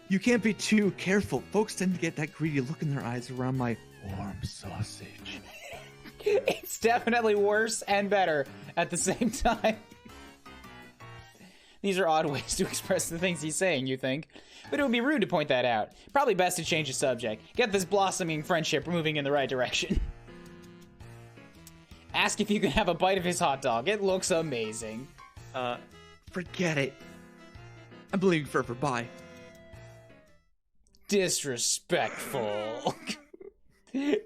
You can't be too careful. Folks tend to get that greedy look in their eyes around my warm sausage. It's definitely worse and better at the same time. These are odd ways to express the things he's saying, you think? But it would be rude to point that out. Probably best to change the subject. Get this blossoming friendship moving in the right direction. Ask if you can have a bite of his hot dog. It looks amazing. Forget it. I'm leaving forever. Bye. Disrespectful.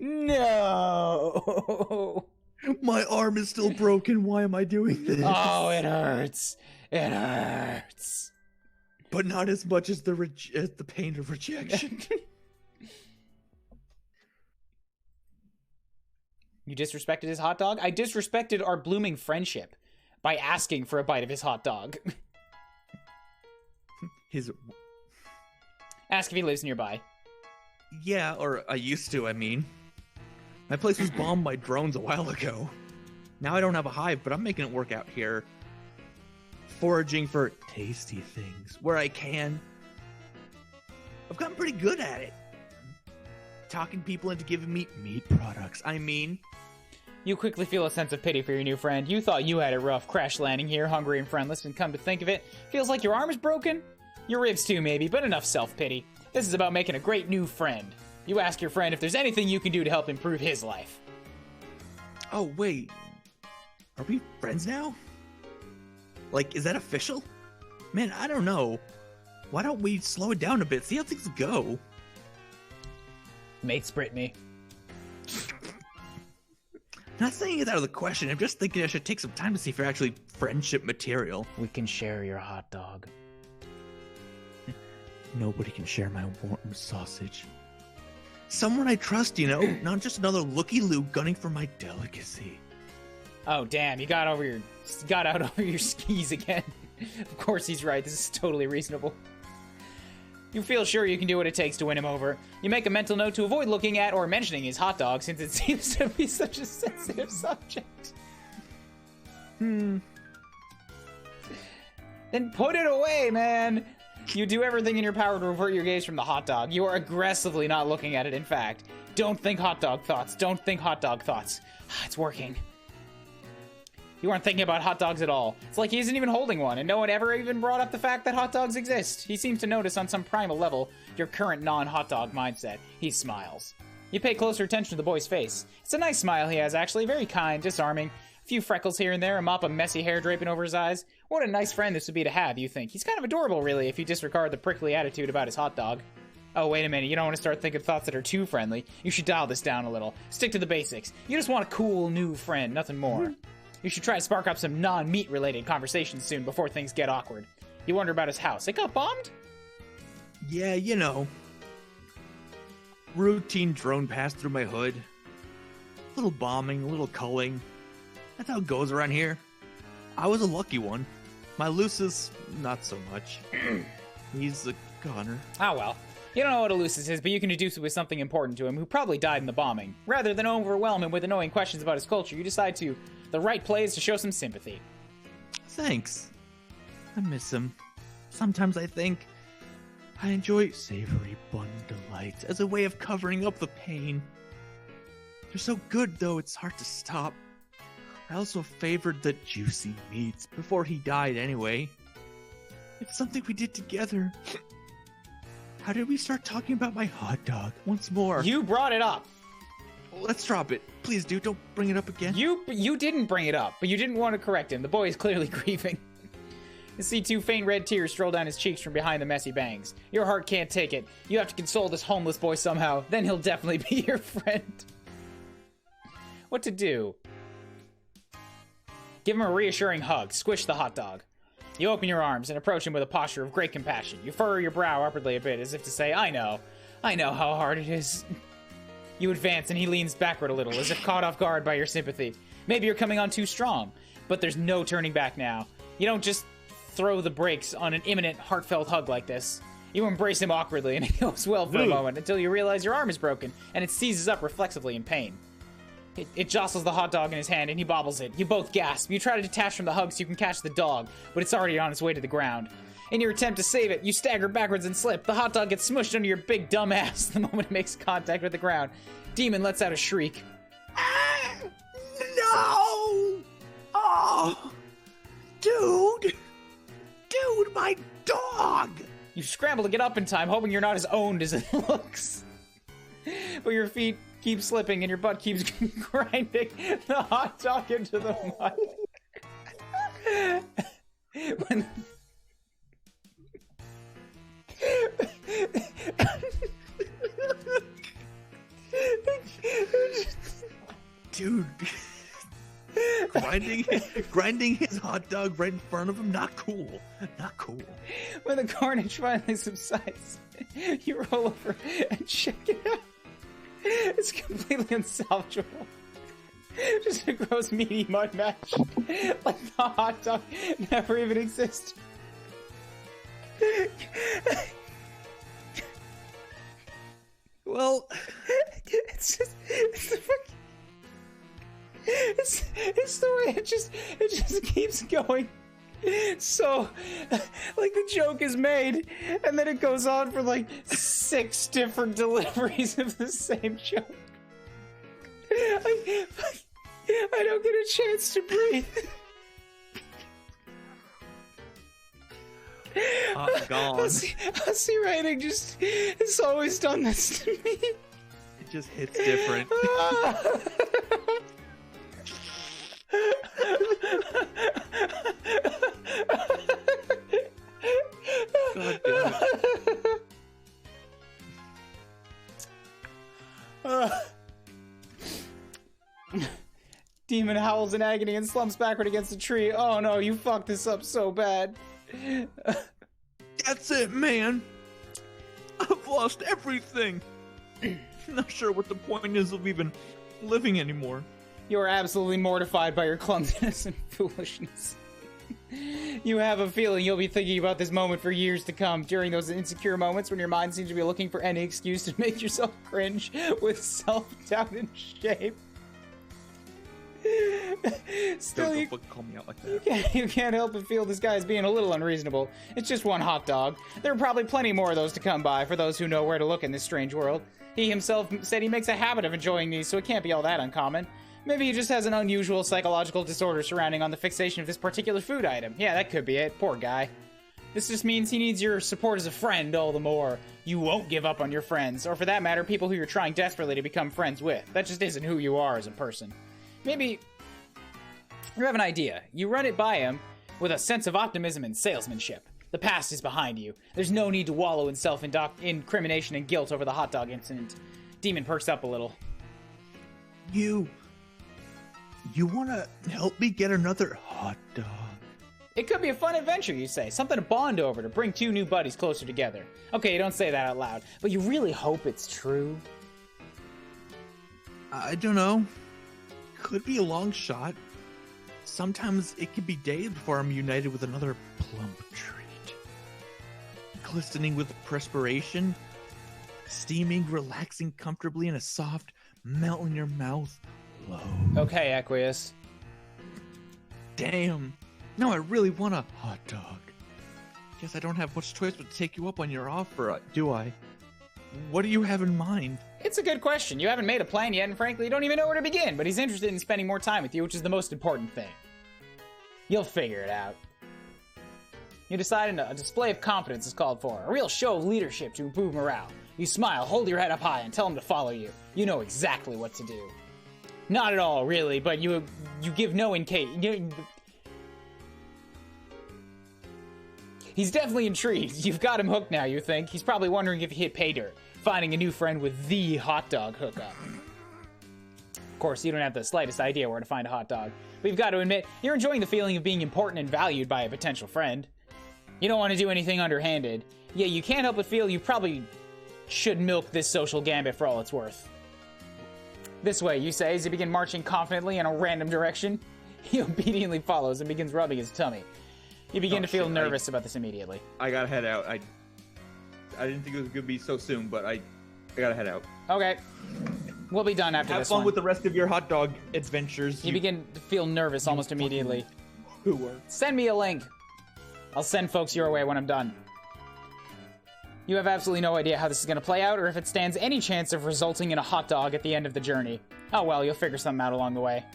No. My arm is still broken. Why am I doing this? Oh, it hurts. It hurts. But not as much as the pain of rejection. You disrespected his hot dog? I disrespected our blooming friendship by asking for a bite of his hot dog. Ask if he lives nearby. Yeah, or I used to, I mean. My place was bombed by drones a while ago. Now I don't have a hive, but I'm making it work out here. Foraging for tasty things where I can. I've gotten pretty good at it. Talking people into giving me meat products, I mean. You quickly feel a sense of pity for your new friend. You thought you had it rough, crash landing here, hungry and friendless, and come to think of it, feels like your arm is broken? Your ribs too, maybe, but enough self-pity. This is about making a great new friend. You ask your friend if there's anything you can do to help improve his life. Oh, wait. Are we friends now? Like, is that official? Man, I don't know. Why don't we slow it down a bit, see how things go? Mate sprit me. Not saying it out of the question, I'm just thinking I should take some time to see if you're actually friendship material. We can share your hot dog. Nobody can share my warm sausage. Someone I trust, you know, not just another looky-loo gunning for my delicacy. Oh, damn, you got out over your skis again. Of course he's right, this is totally reasonable. You feel sure you can do what it takes to win him over. You make a mental note to avoid looking at or mentioning his hot dog since it seems to be such a sensitive subject. Then put it away, man! You do everything in your power to avert your gaze from the hot dog. You are aggressively not looking at it, in fact. Don't think hot dog thoughts. Don't think hot dog thoughts. It's working. You aren't thinking about hot dogs at all. It's like he isn't even holding one, and no one ever even brought up the fact that hot dogs exist. He seems to notice on some primal level your current non-hot dog mindset. He smiles. You pay closer attention to the boy's face. It's a nice smile he has, actually. Very kind, disarming. A few freckles here and there, a mop of messy hair draping over his eyes. What a nice friend this would be to have, you think. He's kind of adorable, really, if you disregard the prickly attitude about his hot dog. Oh, wait a minute, you don't want to start thinking thoughts that are too friendly. You should dial this down a little. Stick to the basics. You just want a cool new friend, nothing more. You should try to spark up some non-meat related conversations soon before things get awkward. You wonder about his house. It got bombed? Yeah, you know. Routine drone pass through my hood. A little bombing, a little culling. That's how it goes around here. I was a lucky one. My Lucis, not so much. He's a goner. Ah, well. You don't know what a Lucis is, but you can deduce it with something important to him, who probably died in the bombing. Rather than overwhelm him with annoying questions about his culture, you decide to... The right play is to show some sympathy. Thanks. I miss him. Sometimes I think I enjoy savory bun delights as a way of covering up the pain. They're so good, though, it's hard to stop. I also favored the juicy meats before he died anyway. It's something we did together. How did we start talking about my hot dog once more? You brought it up. Let's drop it. Please, dude, don't bring it up again. You didn't bring it up, but you didn't want to correct him. The boy is clearly grieving. You see two faint red tears stroll down his cheeks from behind the messy bangs. Your heart can't take it. You have to console this homeless boy somehow. Then he'll definitely be your friend. What to do? Give him a reassuring hug. Squish the hot dog. You open your arms and approach him with a posture of great compassion. You furrow your brow upwardly a bit, as if to say, I know how hard it is. You advance and he leans backward a little, as if caught off guard by your sympathy. Maybe you're coming on too strong, but there's no turning back now. You don't just throw the brakes on an imminent, heartfelt hug like this. You embrace him awkwardly, and it goes well for a moment, until you realize your arm is broken, and it seizes up reflexively in pain. It jostles the hot dog in his hand, and he bobbles it. You both gasp. You try to detach from the hug so you can catch the dog, but it's already on its way to the ground. In your attempt to save it, you stagger backwards and slip. The hot dog gets smushed under your big dumb ass the moment it makes contact with the ground. Demon lets out a shriek. Ah, no! Oh! Dude! Dude, my dog! You scramble to get up in time, hoping you're not as owned as it looks. But your feet keep slipping and your butt keeps grinding the hot dog into the mud. When... Dude, grinding his hot dog right in front of him, not cool. Not cool. When the carnage finally subsides, you roll over and check it out. It's completely unsalvageable. Just a gross meaty mud match. Like the hot dog never even existed. Well, it's the fucking... It's the way it just keeps going. So, like, the joke is made, and then it goes on for like 6 different deliveries of the same joke. I don't get a chance to breathe. I'm gone. Aussie writing just has always done this to me. It just hits different. God damn it. Demon howls in agony and slumps backward against a tree. Oh no, you fucked this up so bad. That's it, man. I've lost everything. Not sure what the point is of even living anymore. You are absolutely mortified by your clumsiness and foolishness. You have a feeling you'll be thinking about this moment for years to come, during those insecure moments when your mind seems to be looking for any excuse to make yourself cringe with self-doubt and shame. Still, Don't fucking call me out like that. You can't help but feel this guy's being a little unreasonable. It's just one hot dog. There are probably plenty more of those to come by for those who know where to look in this strange world. He himself said he makes a habit of enjoying these, so it can't be all that uncommon. Maybe he just has an unusual psychological disorder surrounding on the fixation of this particular food item. Yeah, that could be it. Poor guy. This just means he needs your support as a friend all the more. You won't give up on your friends, or for that matter, people who you're trying desperately to become friends with. That just isn't who you are as a person. Maybe you have an idea. You run it by him with a sense of optimism and salesmanship. The past is behind you. There's no need to wallow in self-incrimination and guilt over the hot dog incident. Demon perks up a little. You want to help me get another hot dog? It could be a fun adventure, you say. Something to bond over, to bring two new buddies closer together. Okay, you don't say that out loud, but you really hope it's true? I don't know. Could be a long shot. Sometimes it could be days before I'm united with another plump treat. Glistening with perspiration, steaming, relaxing comfortably in a soft, melt in your mouth low. Okay, Aqueous. Damn. No, I really want a hot dog. Guess I don't have much choice but to take you up on your offer, do I? What do you have in mind? It's a good question. You haven't made a plan yet, and frankly, you don't even know where to begin, but he's interested in spending more time with you, which is the most important thing. You'll figure it out. You decide a display of confidence is called for, a real show of leadership to improve morale. You smile, hold your head up high, and tell him to follow you. You know exactly what to do. Not at all, really, but you give no indication. He's definitely intrigued. You've got him hooked now, you think. He's probably wondering if he hit pay dirt, finding a new friend with the hot dog hookup. Of course, you don't have the slightest idea where to find a hot dog, but you've got to admit, you're enjoying the feeling of being important and valued by a potential friend. You don't want to do anything underhanded. Yeah, you can't help but feel you probably should milk this social gambit for all it's worth. This way, you say, as you begin marching confidently in a random direction. He obediently follows and begins rubbing his tummy. You begin to feel nervous about this immediately. I gotta head out. I didn't think it was gonna be so soon, but I gotta head out. Okay. We'll be done after this one. Have fun with the rest of your hot dog adventures. You begin to feel nervous almost immediately. Hooer. Send me a link. I'll send folks your way when I'm done. You have absolutely no idea how this is going to play out or if it stands any chance of resulting in a hot dog at the end of the journey. Oh well, you'll figure something out along the way.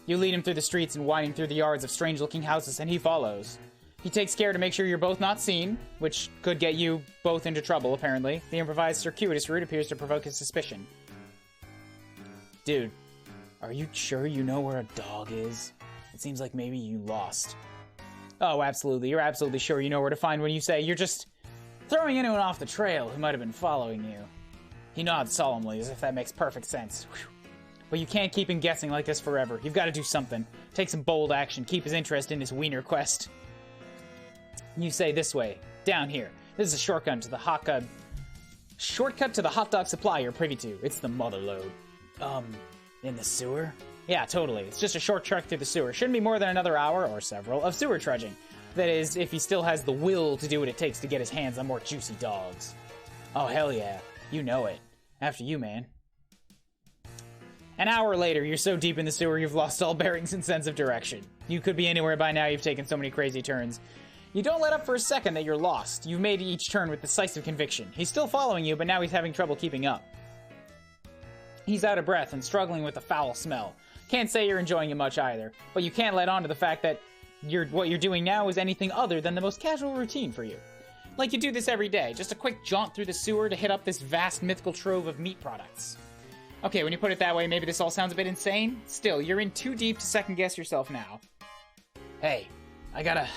You lead him through the streets and winding through the yards of strange-looking houses, and he follows. He takes care to make sure you're both not seen, which could get you both into trouble, apparently. The improvised circuitous route appears to provoke his suspicion. Dude, are you sure you know where a dog is? It seems like maybe you lost. Oh, absolutely. You're absolutely sure you know where to find when you say you're just throwing anyone off the trail who might have been following you. He nods solemnly, as if that makes perfect sense. Whew. But you can't keep him guessing like this forever. You've got to do something. Take some bold action. Keep his interest in his wiener quest. You say this way. Down here. This is a shortcut to the hot dog supply you're privy to. It's the mother lode. In the sewer? Yeah, totally. It's just a short trek through the sewer. Shouldn't be more than another hour, or several, of sewer trudging. That is, if he still has the will to do what it takes to get his hands on more juicy dogs. Oh, hell yeah. You know it. After you, man. An hour later, you're so deep in the sewer you've lost all bearings and sense of direction. You could be anywhere by now, you've taken so many crazy turns. You don't let up for a second that you're lost. You've made each turn with decisive conviction. He's still following you, but now he's having trouble keeping up. He's out of breath and struggling with the foul smell. Can't say you're enjoying it much either, but you can't let on to the fact that what you're doing now is anything other than the most casual routine for you. Like you do this every day, just a quick jaunt through the sewer to hit up this vast mythical trove of meat products. Okay, when you put it that way, maybe this all sounds a bit insane. Still, you're in too deep to second-guess yourself now. Hey, I gotta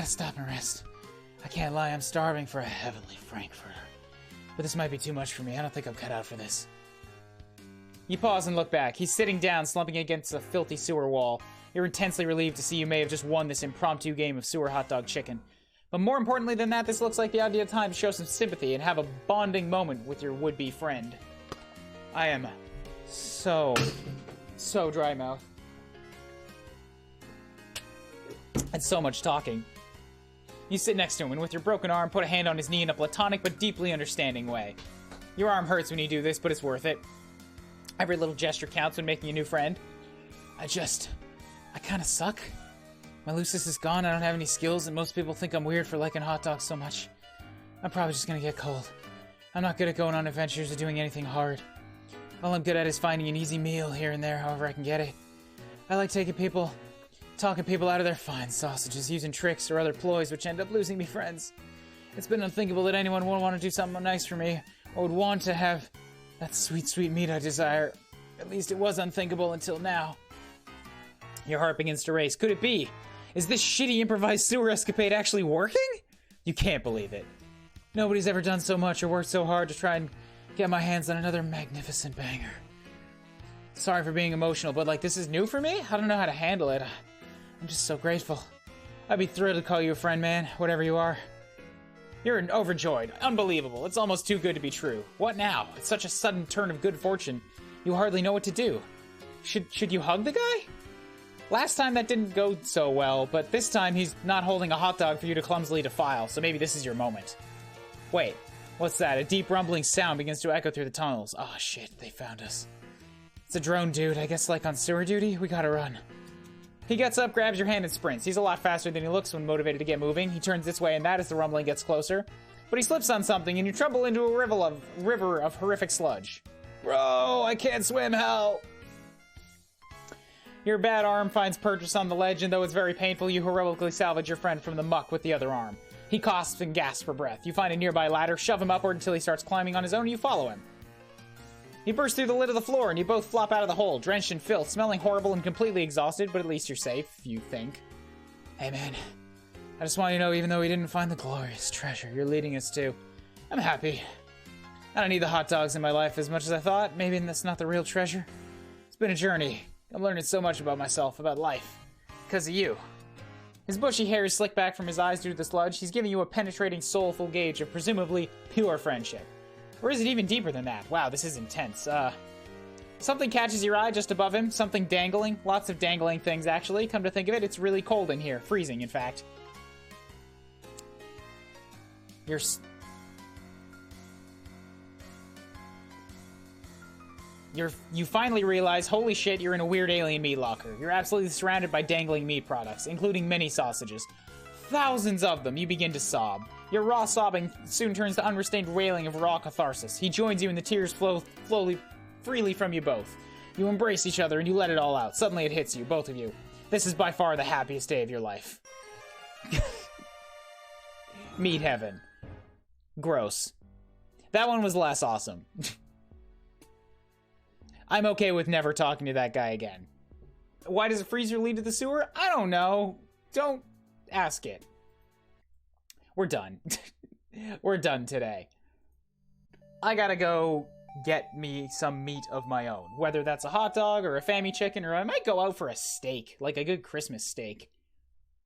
stop and rest. I can't lie, I'm starving for a heavenly frankfurter. But this might be too much for me. I don't think I'm cut out for this. You pause and look back. He's sitting down, slumping against a filthy sewer wall. You're intensely relieved to see you may have just won this impromptu game of sewer hot dog chicken. But more importantly than that, this looks like the ideal time to show some sympathy and have a bonding moment with your would-be friend. I am so dry mouth. And so much talking. You sit next to him and with your broken arm, put a hand on his knee in a platonic but deeply understanding way. Your arm hurts when you do this, but it's worth it. Every little gesture counts when making a new friend. I kinda suck. My looseness is gone, I don't have any skills, and most people think I'm weird for liking hot dogs so much. I'm probably just gonna get cold. I'm not good at going on adventures or doing anything hard. All I'm good at is finding an easy meal here and there, however I can get it. I like talking people out of their fine sausages, using tricks or other ploys which end up losing me friends. It's been unthinkable that anyone would want to do something nice for me, or would want to have that sweet, sweet meat I desire. At least it was unthinkable until now. Your heart begins to race. Could it be? Is this shitty improvised sewer escapade actually working? You can't believe it. Nobody's ever done so much or worked so hard to try and get my hands on another magnificent banger. Sorry for being emotional, but like this is new for me? I don't know how to handle it. I'm just so grateful. I'd be thrilled to call you a friend, man, whatever you are. You're overjoyed. Unbelievable. It's almost too good to be true. What now? It's such a sudden turn of good fortune. You hardly know what to do. Should you hug the guy? Last time that didn't go so well, but this time he's not holding a hot dog for you to clumsily defile, so maybe this is your moment. Wait, what's that? A deep rumbling sound begins to echo through the tunnels. Oh shit, they found us. It's a drone dude. I guess like on sewer duty, we gotta run. He gets up, grabs your hand, and sprints. He's a lot faster than he looks when motivated to get moving. He turns this way and that as the rumbling gets closer. But he slips on something and you tumble into a river of horrific sludge. Bro, I can't swim, help! Your bad arm finds purchase on the ledge, and though it's very painful, you heroically salvage your friend from the muck with the other arm. He coughs and gasps for breath. You find a nearby ladder, shove him upward until he starts climbing on his own, and you follow him. He bursts through the lid of the floor, and you both flop out of the hole, drenched in filth, smelling horrible and completely exhausted, but at least you're safe, you think. Hey man, I just want you to know, even though we didn't find the glorious treasure you're leading us to, I'm happy. I don't need the hot dogs in my life as much as I thought. Maybe that's not the real treasure. It's been a journey. I'm learning so much about myself, about life. Because of you. His bushy hair is slicked back from his eyes due to the sludge. He's giving you a penetrating, soulful gauge of presumably pure friendship. Or is it even deeper than that? Wow, this is intense. Something catches your eye just above him. Something dangling. Lots of dangling things, actually. Come to think of it, it's really cold in here. Freezing, in fact. You finally realize, holy shit, you're in a weird alien meat locker. You're absolutely surrounded by dangling meat products, including many sausages. Thousands of them. You begin to sob. Your raw sobbing soon turns to unrestrained wailing of raw catharsis. He joins you and the tears flow freely from you both. You embrace each other and you let it all out. Suddenly it hits you, both of you. This is by far the happiest day of your life. Meat heaven. Gross. That one was less awesome. I'm okay with never talking to that guy again. Why does a freezer lead to the sewer? I don't know. Don't ask it. We're done. We're done today. I gotta go get me some meat of my own. Whether that's a hot dog or a Fammy chicken, or I might go out for a steak. Like a good Christmas steak.